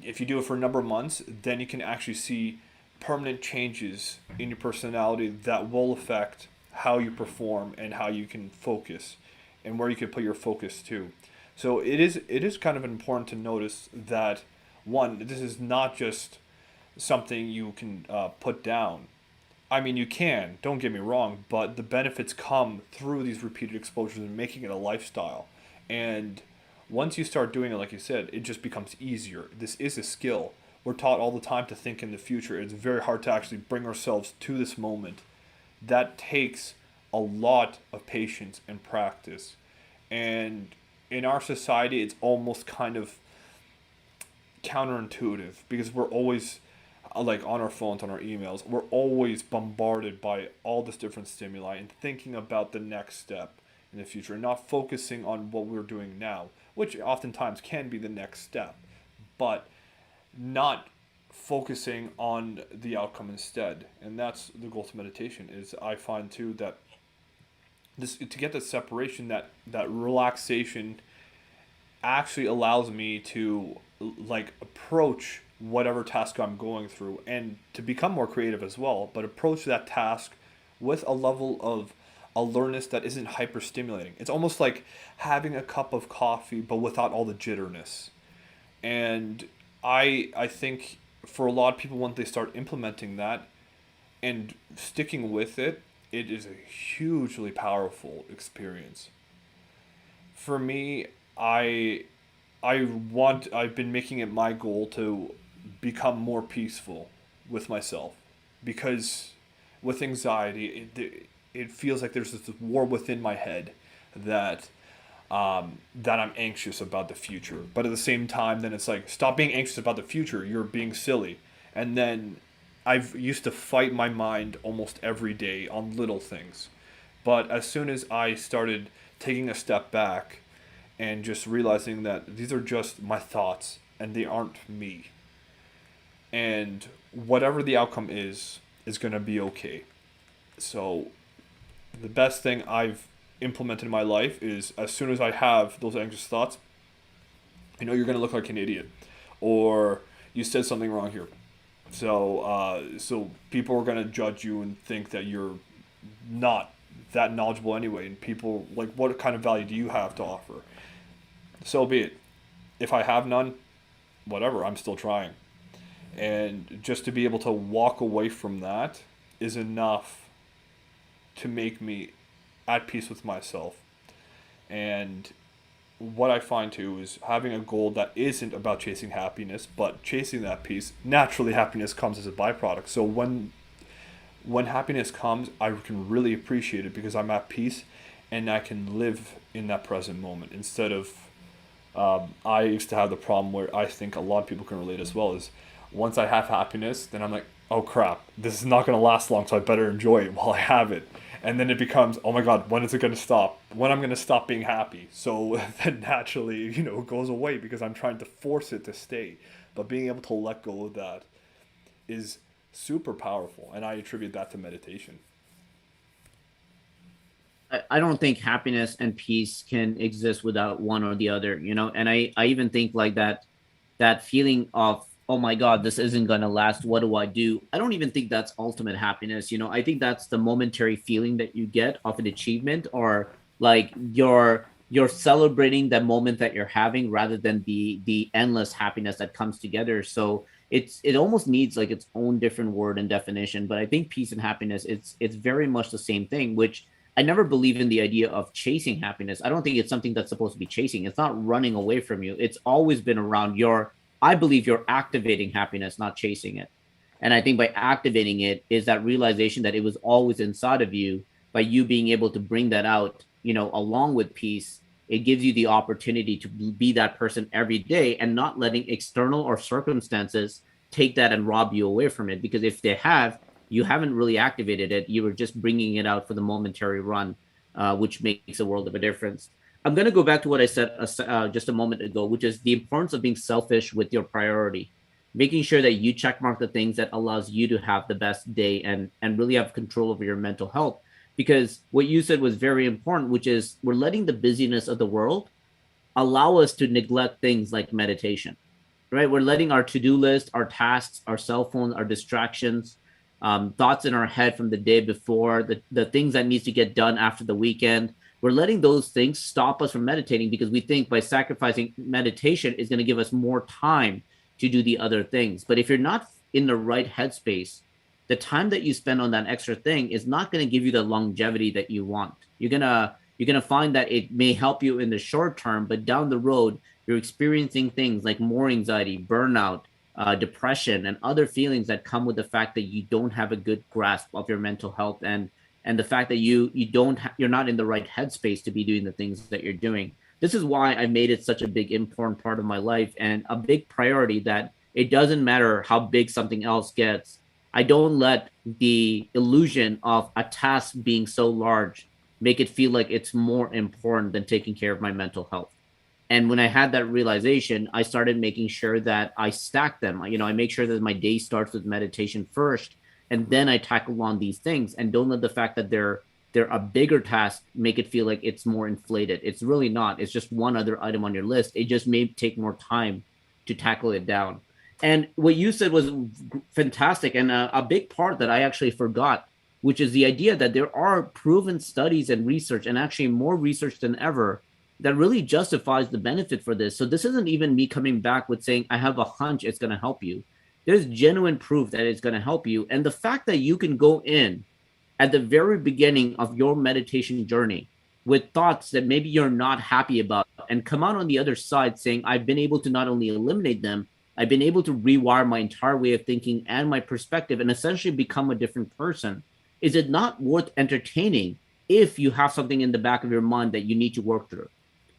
if you do it for a number of months, then you can actually see permanent changes in your personality that will affect how you perform and how you can focus and where you can put your focus to. So it is kind of important to notice that, one, this is not just something you can put down. I mean, you can, don't get me wrong, but the benefits come through these repeated exposures and making it a lifestyle. And once you start doing it, like you said, it just becomes easier. This is a skill. We're taught all the time to think in the future. It's very hard to actually bring ourselves to this moment. That takes a lot of patience and practice. And in our society, it's almost kind of counterintuitive because we're always like on our phones, on our emails, we're always bombarded by all this different stimuli and thinking about the next step in the future and not focusing on what we're doing now, which oftentimes can be the next step, but not focusing on the outcome instead. And that's the goal to meditation. Is I find too that this, to get the separation, that relaxation, actually allows me to like approach whatever task I'm going through and to become more creative as well, but approach that task with a level of alertness that isn't hyper stimulating. It's almost like having a cup of coffee but without all the jitterness. And I think for a lot of people, once they start implementing that and sticking with it, it is a hugely powerful experience. For me, I I've been making it my goal to become more peaceful with myself, because with anxiety it feels like there's this war within my head that that I'm anxious about the future. But at the same time, then it's like, stop being anxious about the future. You're being silly. And then I've used to fight my mind almost every day on little things. But as soon as I started taking a step back and just realizing that these are just my thoughts and they aren't me, and whatever the outcome is going to be okay. So the best thing I've implemented in my life is, as soon as I have those anxious thoughts, you know you're going to look like an idiot, or you said something wrong here. So people are going to judge you and think that you're not that knowledgeable anyway. And people like, what kind of value do you have to offer? So be it. If I have none, whatever. I'm still trying. And just to be able to walk away from that is enough to make me at peace with myself. And what I find too is having a goal that isn't about chasing happiness, but chasing that peace. Naturally, happiness comes as a byproduct. So when happiness comes, I can really appreciate it because I'm at peace, and I can live in that present moment instead of. I used to have the problem where I think a lot of people can relate as well, is once I have happiness, then I'm like, oh crap, this is not going to last long, so I better enjoy it while I have it. And then it becomes, oh my god, when is it going to stop? When I'm going to stop being happy? So then naturally, it goes away because I'm trying to force it to stay. But being able to let go of that is super powerful, and I attribute that to meditation. I don't think happiness and peace can exist without one or the other, and I even think like that feeling of, oh my god, this isn't going to last, what do I do? I don't even think that's ultimate happiness. I think that's the momentary feeling that you get of an achievement, or like you're celebrating the moment that you're having rather than the endless happiness that comes together. So it almost needs like its own different word and definition. But I think peace and happiness, it's very much the same thing, which I never believe in the idea of chasing happiness. I don't think it's something that's supposed to be chasing. It's not running away from you. It's always been around. I believe you're activating happiness, not chasing it. And I think by activating it is that realization that it was always inside of you. By you being able to bring that out, along with peace, it gives you the opportunity to be that person every day, and not letting external or circumstances take that and rob you away from it. Because if they have, you haven't really activated it. You were just bringing it out for the momentary run, which makes a world of a difference. I'm going to go back to what I said just a moment ago, which is the importance of being selfish with your priority, making sure that you checkmark the things that allows you to have the best day, and really have control over your mental health. Because what you said was very important, which is we're letting the busyness of the world allow us to neglect things like meditation, right? We're letting our to-do list, our tasks, our cell phone, our distractions, thoughts in our head from the day before, the things that needs to get done after the weekend. We're letting those things stop us from meditating because we think by sacrificing meditation is going to give us more time to do the other things. But if you're not in the right headspace, the time that you spend on that extra thing is not going to give you the longevity that you want. You're gonna find that it may help you in the short term, but down the road, you're experiencing things like more anxiety, burnout, depression, and other feelings that come with the fact that you don't have a good grasp of your mental health, and the fact that you're not in the right headspace to be doing the things that you're doing. This is why I made it such a big important part of my life, and a big priority, that it doesn't matter how big something else gets. I don't let the illusion of a task being so large make it feel like it's more important than taking care of my mental health. And when I had that realization, I started making sure that I stack them. I make sure that my day starts with meditation first, and then I tackle on these things, and don't let the fact that they're there are bigger tasks make it feel like it's more inflated. It's really not. It's just one other item on your list. It just may take more time to tackle it down. And what you said was fantastic, and a big part that I actually forgot, which is the idea that there are proven studies and research, and actually more research than ever, that really justifies the benefit for this. So this isn't even me coming back with saying I have a hunch it's going to help you. There's genuine proof that it's going to help you, and the fact that you can go in at the very beginning of your meditation journey with thoughts that maybe you're not happy about and come out on the other side saying, I've been able to not only eliminate them, I've been able to rewire my entire way of thinking and my perspective and essentially become a different person. Is it not worth entertaining if you have something in the back of your mind that you need to work through?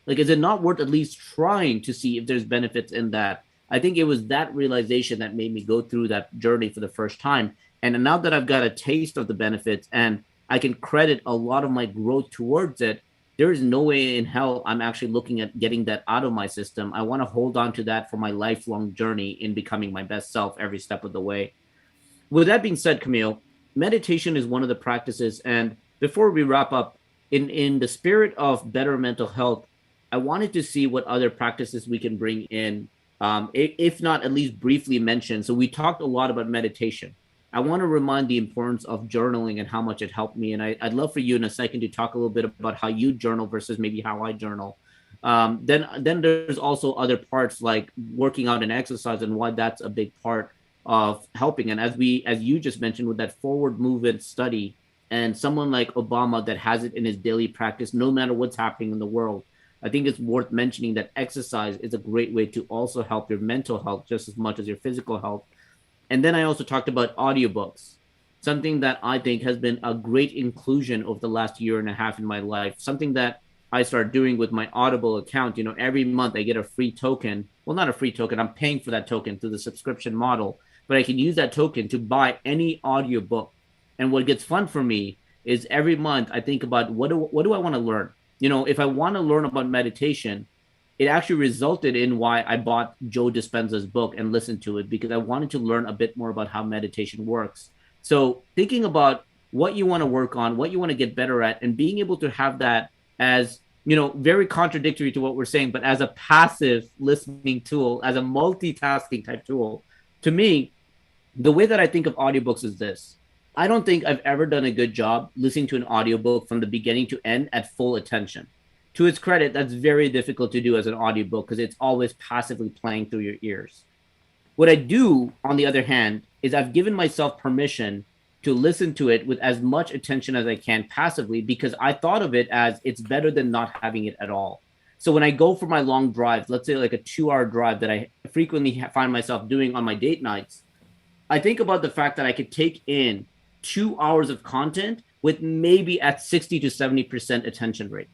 Like, is it not worth at least trying to see if there's benefits in that? I think it was that realization that made me go through that journey for the first time. And now that I've got a taste of the benefits and I can credit a lot of my growth towards it, there is no way in hell I'm actually looking at getting that out of my system. I want to hold on to that for my lifelong journey in becoming my best self every step of the way. With that being said, Camille, meditation is one of the practices. And before we wrap up, in the spirit of better mental health, I wanted to see what other practices we can bring in, if not at least briefly mention. So we talked a lot about meditation. I want to remind the importance of journaling and how much it helped me. And I'd love for you in a second to talk a little bit about how you journal versus maybe how I journal. Then there's also other parts like working out and exercise and why that's a big part of helping. And as you just mentioned with that forward movement study, and someone like Obama that has it in his daily practice, no matter what's happening in the world, I think it's worth mentioning that exercise is a great way to also help your mental health just as much as your physical health. And then I also talked about audiobooks, something that I think has been a great inclusion over the last year and a half in my life, something that I started doing with my Audible account. Every month I get a free token. Well, not a free token. I'm paying for that token through the subscription model, but I can use that token to buy any audiobook. And what gets fun for me is every month I think about what do I want to learn? If I want to learn about meditation, it actually resulted in why I bought Joe Dispenza's book and listened to it because I wanted to learn a bit more about how meditation works. So thinking about what you want to work on, what you want to get better at, and being able to have that as, very contradictory to what we're saying, but as a passive listening tool, as a multitasking type tool, to me, the way that I think of audiobooks is this. I don't think I've ever done a good job listening to an audiobook from the beginning to end at full attention. To its credit, that's very difficult to do as an audiobook because it's always passively playing through your ears. What I do, on the other hand, is I've given myself permission to listen to it with as much attention as I can passively because I thought of it as it's better than not having it at all. So when I go for my long drives, let's say like a 2 hour drive that I frequently find myself doing on my date nights, I think about the fact that I could take in 2 hours of content with maybe at 60 to 70% attention rate.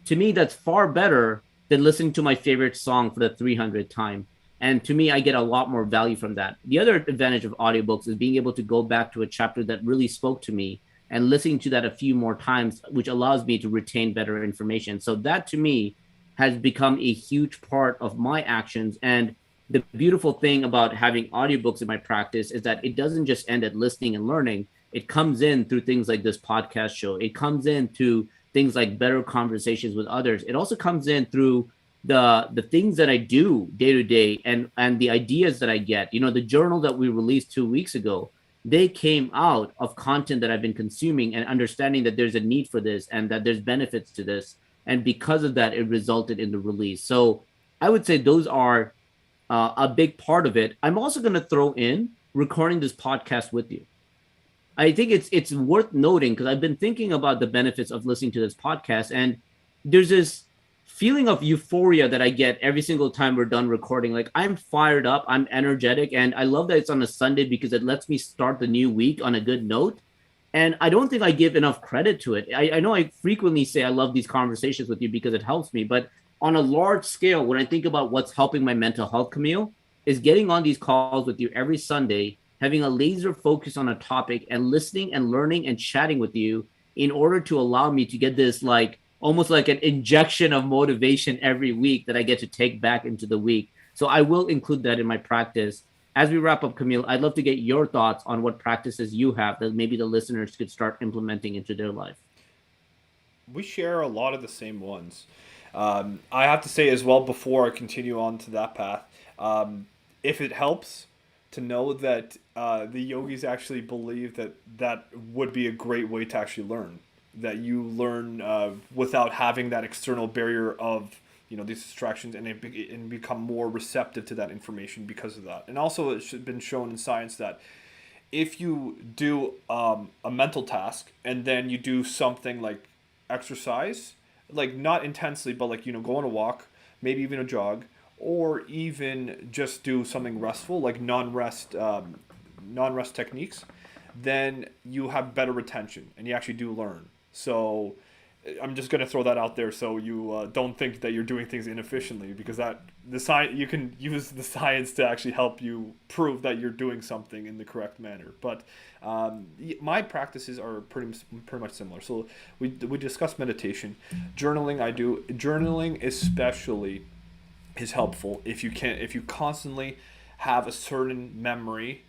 To me, that's far better than listening to my favorite song for the 300th time. And to me, I get a lot more value from that. The other advantage of audiobooks is being able to go back to a chapter that really spoke to me and listening to that a few more times, which allows me to retain better information. So that to me has become a huge part of my actions. And the beautiful thing about having audiobooks in my practice is that it doesn't just end at listening and learning. It comes in through things like this podcast show. It comes in through things like better conversations with others. It also comes in through the things that I do day to day and the ideas that I get. The journal that we released 2 weeks ago, they came out of content that I've been consuming and understanding that there's a need for this and that there's benefits to this. And because of that, it resulted in the release. So I would say those are a big part of it. I'm also going to throw in recording this podcast with you. I think it's worth noting because I've been thinking about the benefits of listening to this podcast, and there's this feeling of euphoria that I get every single time we're done recording. Like I'm fired up, I'm energetic, and I love that it's on a Sunday because it lets me start the new week on a good note. And I don't think I give enough credit to it. I know I frequently say I love these conversations with you because it helps me, but on a large scale, when I think about what's helping my mental health, Camille, is getting on these calls with you every Sunday, having a laser focus on a topic and listening and learning and chatting with you in order to allow me to get this like almost like an injection of motivation every week that I get to take back into the week. So I will include that in my practice. As we wrap up, Camille, I'd love to get your thoughts on what practices you have that maybe the listeners could start implementing into their life. We share a lot of the same ones. I have to say as well before I continue on to that path, if it helps to know that the yogis actually believe that that would be a great way to actually learn. That you learn without having that external barrier of these distractions, and become more receptive to that information because of that. And also, it's been shown in science that if you do a mental task and then you do something like exercise, like not intensely, but like go on a walk, maybe even a jog, or even just do something restful, like non-rest techniques, then you have better retention and you actually do learn. So I'm just gonna throw that out there so you don't think that you're doing things inefficiently, because that the science, you can use the science to actually help you prove that you're doing something in the correct manner. But my practices are pretty much similar. So we discussed meditation, journaling. I do journaling especially is helpful if you constantly have a certain memory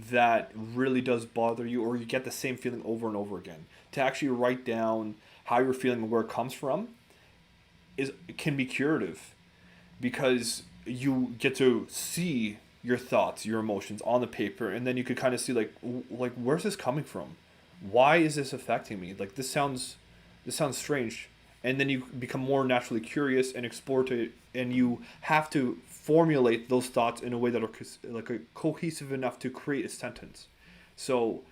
that really does bother you, or you get the same feeling over and over again. To actually write down how you're feeling and where it comes from is can be curative, because you get to see your thoughts, your emotions on the paper, and then you could kind of see like where's this coming from? Why is this affecting me? Like this sounds strange. And then you become more naturally curious and explore to it, and you have to formulate those thoughts in a way that are like cohesive enough to create a sentence. So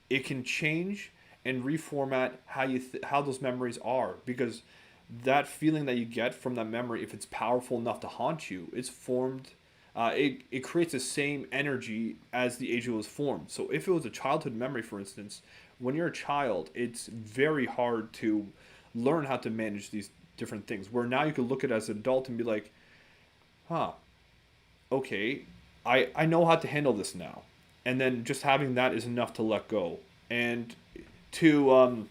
it can change and reformat how those memories are, because that feeling that you get from that memory, if it's powerful enough to haunt you, it's formed. It creates the same energy as the age it was formed. So if it was a childhood memory, for instance, when you're a child, it's very hard to learn how to manage these different things. Where now you can look at it as an adult and be like, huh, okay, I know how to handle this now. And then just having that is enough to let go. And to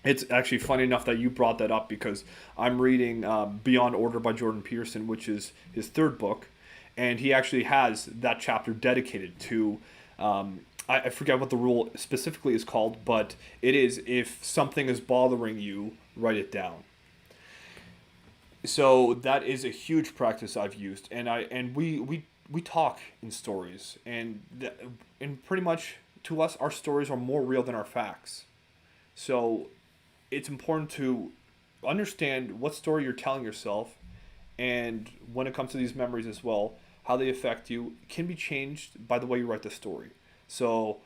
it's actually funny enough that you brought that up, because I'm reading Beyond Order by Jordan Peterson, which is his third book, and he actually has that chapter dedicated to. I forget what the rule specifically is called, but it is, if something is bothering you, write it down. So that is a huge practice I've used, and we talk in stories, and pretty much to us our stories are more real than our facts. So it's important to understand what story you're telling yourself, and when it comes to these memories as well, how they affect you can be changed by the way you write the story. So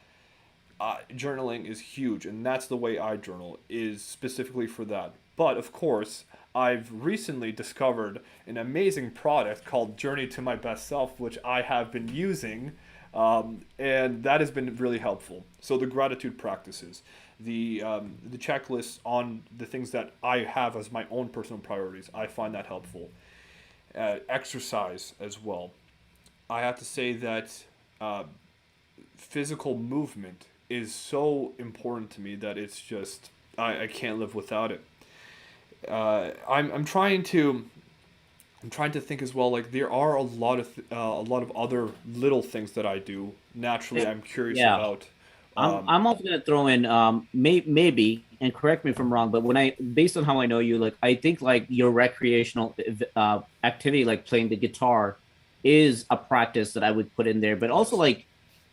journaling is huge, and that's the way I journal, is specifically for that. But of course, I've recently discovered an amazing product called Journey to My Best Self, which I have been using, and that has been really helpful. So the gratitude practices, the checklist on the things that I have as my own personal priorities, I find that helpful. Exercise as well. I have to say that uh, physical movement is so important to me that it's just I can't live without it. I'm trying to think as well. Like there are a lot of other little things that I do naturally. I'm curious Yeah. about. Um, I'm also gonna throw in maybe, and correct me if I'm wrong, but when I based on how I know you, like I think like your recreational activity, like playing the guitar, is a practice that I would put in there. But also yes, like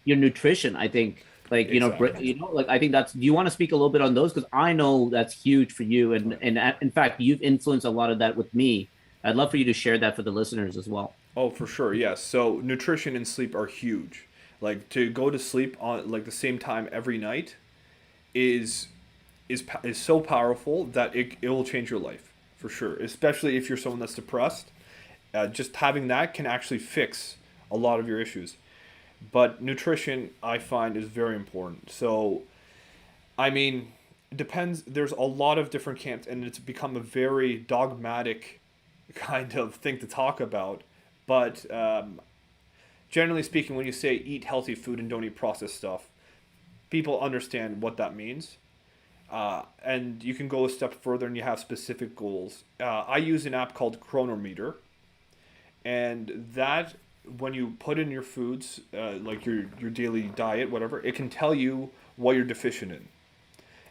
your nutrition, I think like exactly. like I think that's. Do you want to speak a little bit on those? Because I know that's huge for you, Oh, and yeah. in fact you've influenced a lot of that with me. I'd love for you to share that for the listeners as well. Oh, for sure. Yes. So nutrition and sleep are huge. Like to go to sleep on like the same time every night is is so powerful that it will change your life for sure. Especially if you're someone that's depressed, just having that can actually fix a lot of your issues. But nutrition, I find, is very important. So, I mean, it depends. There's a lot of different camps, and it's become a very dogmatic kind of thing to talk about. But generally speaking, when you say eat healthy food and don't eat processed stuff, people understand what that means. And you can go a step further and you have specific goals. I use an app called Chronometer, and that when you put in your foods, like your daily diet, whatever, it can tell you what you're deficient in.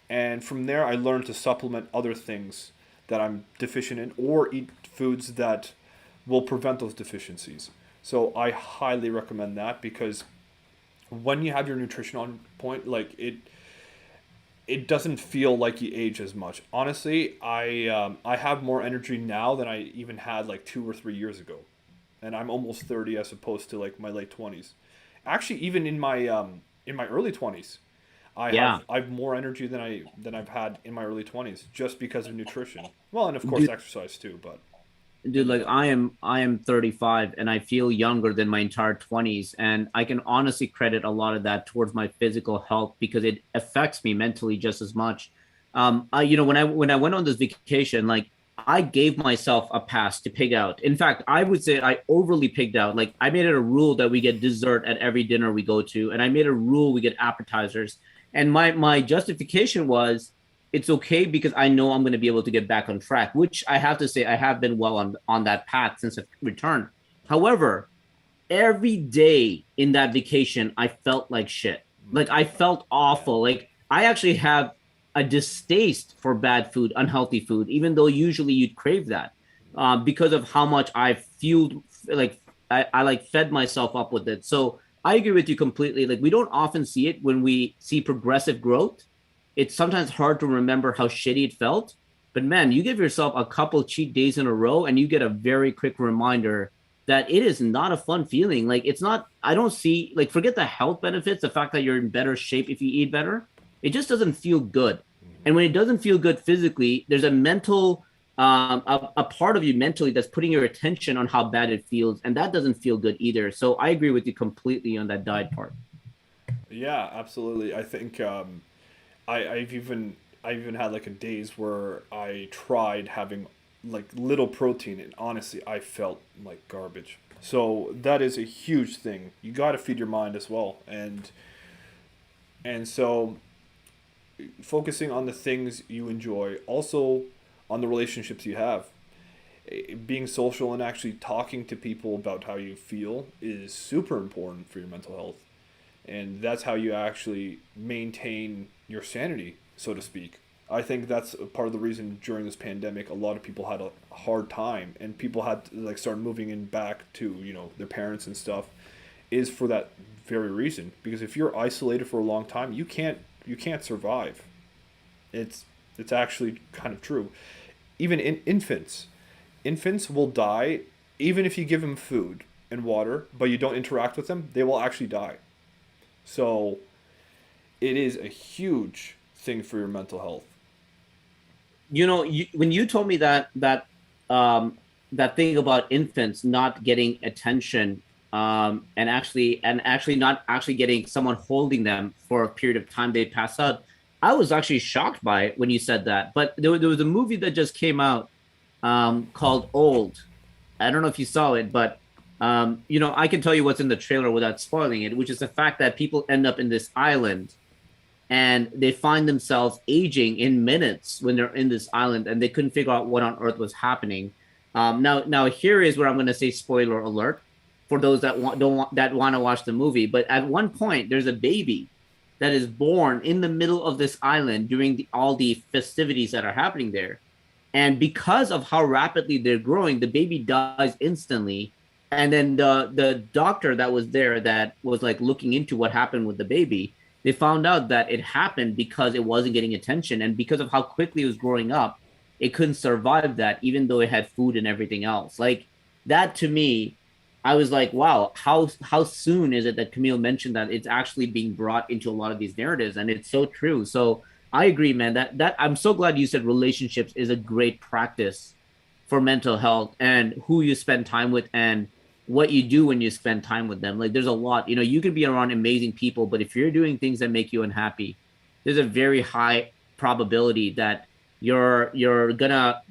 And from there, I learned to supplement other things that I'm deficient in or eat foods that will prevent those deficiencies. So I highly recommend that because when you have your nutrition on point, like it doesn't feel like you age as much. Honestly, I have more energy now than I even had like 2 or 3 years ago, and I'm almost 30 as opposed to like my late 20s. Actually, even in my early 20s, Yeah. I've more energy than I've had in my early 20s just because of nutrition. Well, and of course Dude, exercise too, but dude, in like I am 35 and I feel younger than my entire 20s, and I can honestly credit a lot of that towards my physical health because it affects me mentally just as much. When I went on this vacation, like I gave myself a pass to pig out. In fact, I would say I overly pigged out. Like I made it a rule that we get dessert at every dinner we go to, and I made a rule we get appetizers. And my justification was it's okay because I know I'm going to be able to get back on track, which I have to say I have been well on that path since I've returned. However, every day in that vacation, I felt like shit. Like I felt yeah. awful. Like I actually have a distaste for bad food, unhealthy food, even though usually you'd crave that because of how much I've fueled, like I like fed myself up with it. So I agree with you completely. Like we don't often see it when we see progressive growth. It's sometimes hard to remember how shitty it felt. But man, you give yourself a couple cheat days in a row and you get a very quick reminder that it is not a fun feeling. Like it's not, I don't see, like forget the health benefits, the fact that you're in better shape if you eat better. It just doesn't feel good. And when it doesn't feel good physically, there's a mental, a part of you mentally that's putting your attention on how bad it feels. And that doesn't feel good either. So I agree with you completely on that diet part. Yeah, absolutely. I think I've even had like a days where I tried having like little protein, and honestly I felt like garbage. So that is a huge thing. You got to feed your mind as well, and so focusing on the things you enjoy, also on the relationships you have. Being social and actually talking to people about how you feel is super important for your mental health, and that's how you actually maintain your sanity, so to speak. I think that's a part of the reason during this pandemic a lot of people had a hard time and people had to like start moving in back to their parents and stuff, is for that very reason. Because if you're isolated for a long time, you can't survive. It's it's actually kind of true. Even in infants will die even if you give them food and water, but you don't interact with them. They will actually die. So it is a huge thing for your mental health. When you told me that thing about infants not getting attention and actually not actually getting someone holding them for a period of time they pass out, I was actually shocked by it when you said that. But there was a movie that just came out called Old. I don't know if you saw it, but I can tell you what's in the trailer without spoiling it, which is the fact that people end up in this island and they find themselves aging in minutes when they're in this island and they couldn't figure out what on earth was happening. Now here is where I'm going to say spoiler alert for those that want to watch the movie. But at one point, there's a baby that is born in the middle of this island during all the festivities that are happening there. And because of how rapidly they're growing, the baby dies instantly. And then the doctor that was there that was like looking into what happened with the baby, they found out that it happened because it wasn't getting attention, and because of how quickly it was growing up, it couldn't survive that, even though it had food and everything else. Like that to me, I was like, wow, how soon is it that Camille mentioned that it's actually being brought into a lot of these narratives, and it's so true. So I agree, man. That I'm so glad you said relationships is a great practice for mental health and who you spend time with and what you do when you spend time with them. Like there's a lot, you can be around amazing people, but if you're doing things that make you unhappy, there's a very high probability that you're gonna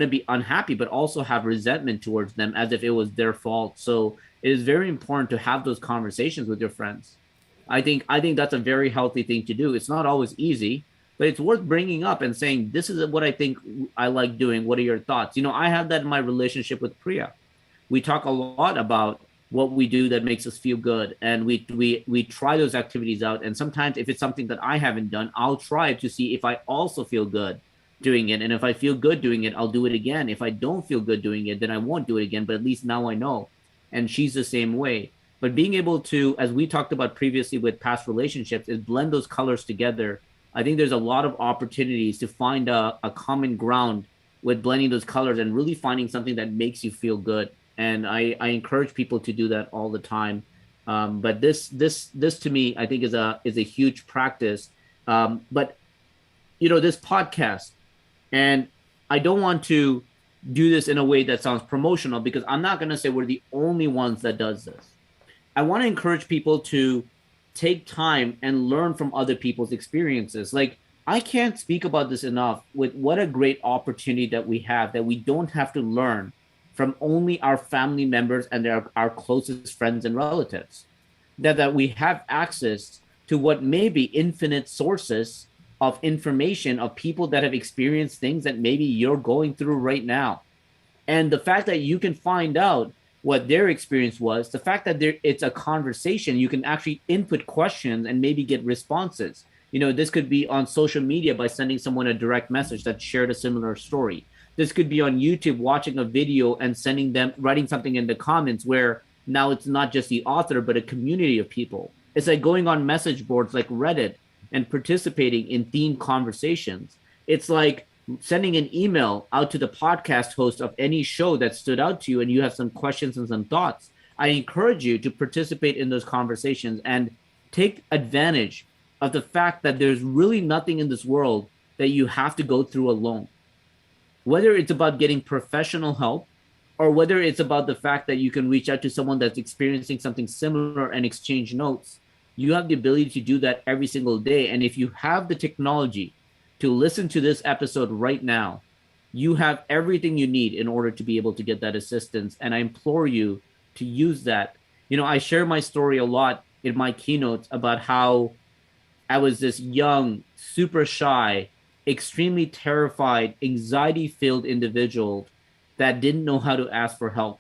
be unhappy, but also have resentment towards them as if it was their fault. So it is very important to have those conversations with your friends. I think that's a very healthy thing to do. It's not always easy, but it's worth bringing up and saying, this is what I think I like doing. What are your thoughts? I have that in my relationship with Priya. We talk a lot about what we do that makes us feel good, and we try those activities out. And sometimes if it's something that I haven't done, I'll try to see if I also feel good doing it, and if I feel good doing it, I'll do it again. If I don't feel good doing it, then I won't do it again, but at least now I know. And she's the same way. But being able to, as we talked about previously with past relationships, is blend those colors together. I think there's a lot of opportunities to find a common ground with blending those colors and really finding something that makes you feel good. And I encourage people to do that all the time. But this to me, I think is a huge practice. But this podcast, and I don't want to do this in a way that sounds promotional, because I'm not going to say we're the only ones that does this. I want to encourage people to take time and learn from other people's experiences. Like, I can't speak about this enough, with what a great opportunity that we have, that we don't have to learn from only our family members and our closest friends and relatives. That we have access to what may be infinite sources of information of people that have experienced things that maybe you're going through right now. And the fact that you can find out what their experience was, the fact that it's a conversation, you can actually input questions and maybe get responses. This could be on social media by sending someone a direct message that shared a similar story. This could be on YouTube, watching a video and sending them, writing something in the comments, where now it's not just the author, but a community of people. It's like going on message boards like Reddit and participating in themed conversations. It's like sending an email out to the podcast host of any show that stood out to you, and you have some questions and some thoughts. I encourage you to participate in those conversations and take advantage of the fact that there's really nothing in this world that you have to go through alone. Whether it's about getting professional help, or whether it's about the fact that you can reach out to someone that's experiencing something similar and exchange notes, you have the ability to do that every single day. And if you have the technology to listen to this episode right now, you have everything you need in order to be able to get that assistance. And I implore you to use that. I share my story a lot in my keynotes about how I was this young, super shy, extremely terrified, anxiety filled individual that didn't know how to ask for help.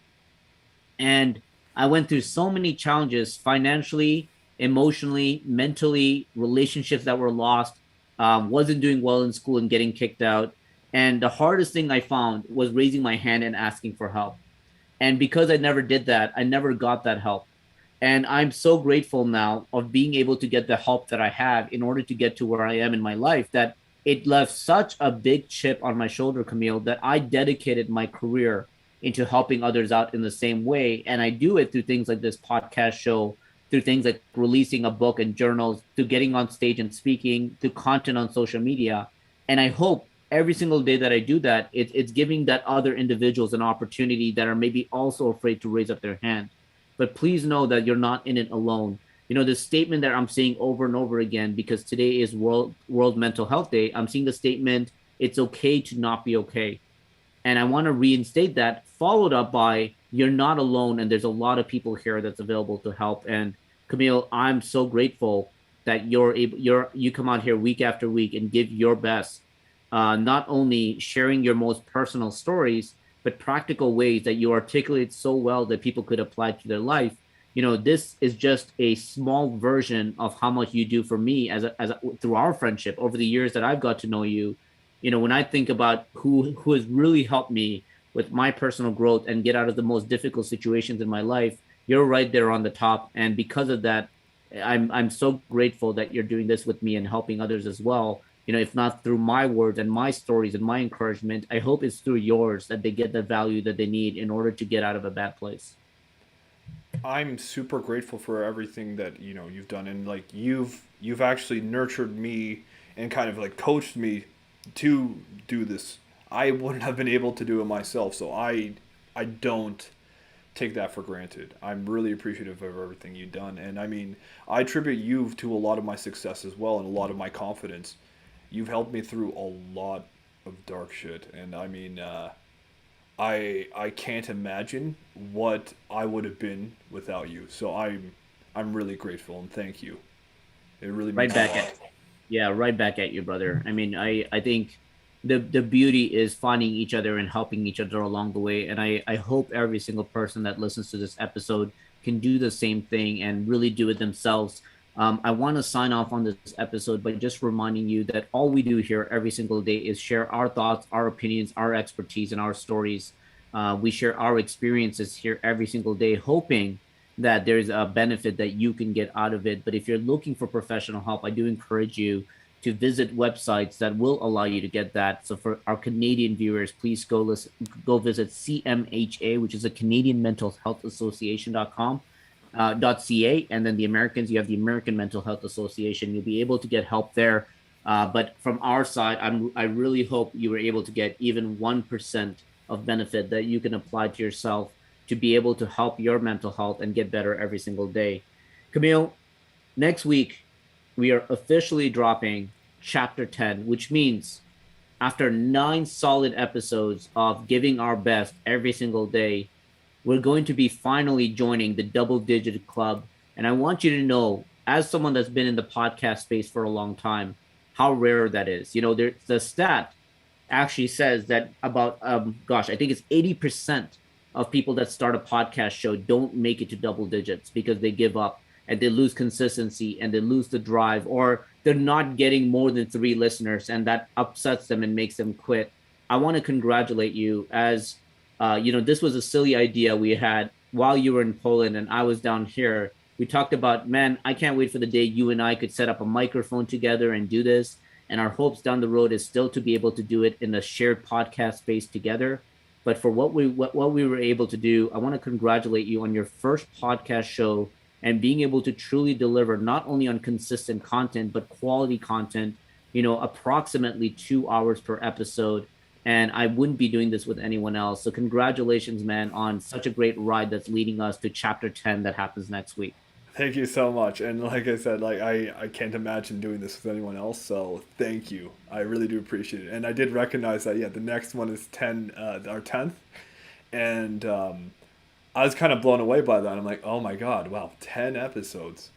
And I went through so many challenges, financially, emotionally, mentally, relationships that were lost, wasn't doing well in school and getting kicked out. And the hardest thing I found was raising my hand and asking for help. And because I never did that, I never got that help. And I'm so grateful now of being able to get the help that I have in order to get to where I am in my life, that it left such a big chip on my shoulder, Camille, that I dedicated my career into helping others out in the same way. And I do it through things like this podcast show, through things like releasing a book and journals, to getting on stage and speaking, to content on social media. And I hope every single day that I do that, it's giving that other individuals an opportunity that are maybe also afraid to raise up their hand. But please know that you're not in it alone. The statement that I'm saying over and over again, because today is World Mental Health Day, I'm seeing the statement, it's okay to not be okay. And I want to reinstate that, followed up by, you're not alone, and there's a lot of people here that's available to help. And Camille, I'm so grateful that you come out here week after week and give your best, not only sharing your most personal stories, but practical ways that you articulate so well that people could apply to their life. This is just a small version of how much you do for me through our friendship over the years that I've got to know you. When I think about who has really helped me with my personal growth and get out of the most difficult situations in my life, you're right there on the top. And because of that, I'm so grateful that you're doing this with me and helping others as well. If not through my words and my stories and my encouragement, I hope it's through yours that they get the value that they need in order to get out of a bad place. I'm super grateful for everything that you've done, and like you've actually nurtured me and kind of like coached me to do this. I wouldn't have been able to do it myself, so I don't take that for granted. I'm really appreciative of everything you've done, and I mean, I attribute you to a lot of my success as well and a lot of my confidence. You've helped me through a lot of dark shit, and I mean, I can't imagine what I would have been without you. So I'm really grateful and thank you. It really Right means a back lot. at Yeah, right back at you, brother. I mean, I think the beauty is finding each other and helping each other along the way. And I hope every single person that listens to this episode can do the same thing and really do it themselves. I want to sign off on this episode by just reminding you that all we do here every single day is share our thoughts, our opinions, our expertise, and our stories. We share our experiences here every single day, hoping that there's a benefit that you can get out of it. But if you're looking for professional help, I do encourage you to visit websites that will allow you to get that. So for our Canadian viewers, please go visit CMHA, which is a Canadian Mental Health Association.com. .ca, and then the Americans, you have the American Mental Health Association. You'll be able to get help there. But from our side, I really hope you were able to get even 1% of benefit that you can apply to yourself to be able to help your mental health and get better every single day. Camille, next week we are officially dropping chapter 10, which means after 9 solid episodes of giving our best every single day, we're going to be finally joining the double digit club. And I want you to know, as someone that's been in the podcast space for a long time, how rare that is. The stat actually says that about, I think it's 80% of people that start a podcast show don't make it to double digits because they give up and they lose consistency and they lose the drive, or they're not getting more than 3 listeners, and that upsets them and makes them quit. I want to congratulate you, as this was a silly idea we had while you were in Poland and I was down here. We talked about, man, I can't wait for the day you and I could set up a microphone together and do this. And our hopes down the road is still to be able to do it in a shared podcast space together. But for what we were able to do, I want to congratulate you on your first podcast show and being able to truly deliver not only on consistent content, but quality content, approximately 2 hours per episode. And I wouldn't be doing this with anyone else. So congratulations, man, on such a great ride that's leading us to chapter 10 that happens next week. Thank you so much. And like I said, like I can't imagine doing this with anyone else. So thank you. I really do appreciate it. And I did recognize that, yeah, the next one is 10, our 10th. And I was kind of blown away by that. I'm like, oh my God, wow, 10 episodes.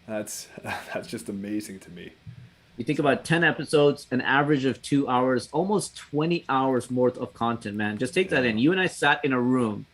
That's that's just amazing to me. You think about 10 episodes, an average of 2 hours, almost 20 hours worth of content, man. Just take that Yeah. in. You and I sat in a room,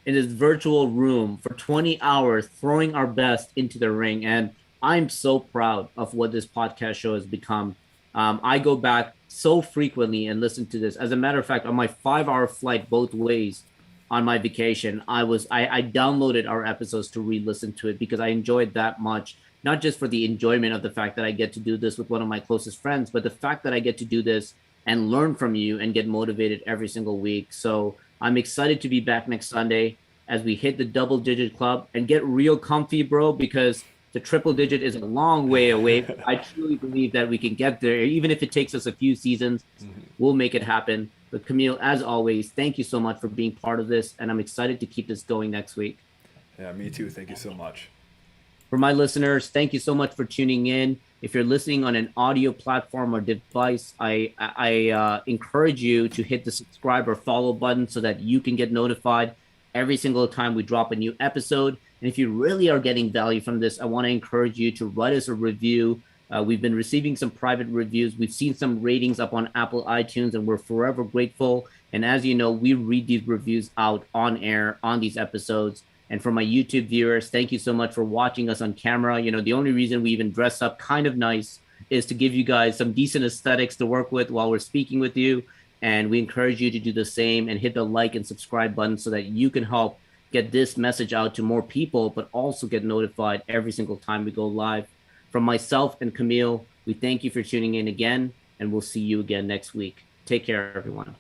in this virtual room for 20 hours, throwing our best into the ring. And I'm so proud of what this podcast show has become. I go back so frequently and listen to this. As a matter of fact, on my 5 hour flight both ways on my vacation, I downloaded our episodes to re-listen to it because I enjoyed that much. Not just for the enjoyment of the fact that I get to do this with one of my closest friends, but the fact that I get to do this and learn from you and get motivated every single week. So I'm excited to be back next Sunday as we hit the double digit club and get real comfy, bro, because the triple digit is a long way away. I truly believe that we can get there. Even if it takes us a few seasons, we'll make it happen. But Camille, as always, thank you so much for being part of this. And I'm excited to keep this going next week. Yeah, me too. Thank you so much. For my listeners, thank you so much for tuning in. If you're listening on an audio platform or device, I encourage you to hit the subscribe or follow button so that you can get notified every single time we drop a new episode. And if you really are getting value from this, I want to encourage you to write us a review. We've been receiving some private reviews. We've seen some ratings up on Apple iTunes, and we're forever grateful. And as you know, we read these reviews out on air on these episodes. And for my YouTube viewers, thank you so much for watching us on camera. The only reason we even dress up kind of nice is to give you guys some decent aesthetics to work with while we're speaking with you. And we encourage you to do the same and hit the like and subscribe button so that you can help get this message out to more people, but also get notified every single time we go live. From myself and Camille, we thank you for tuning in again, and we'll see you again next week. Take care, everyone.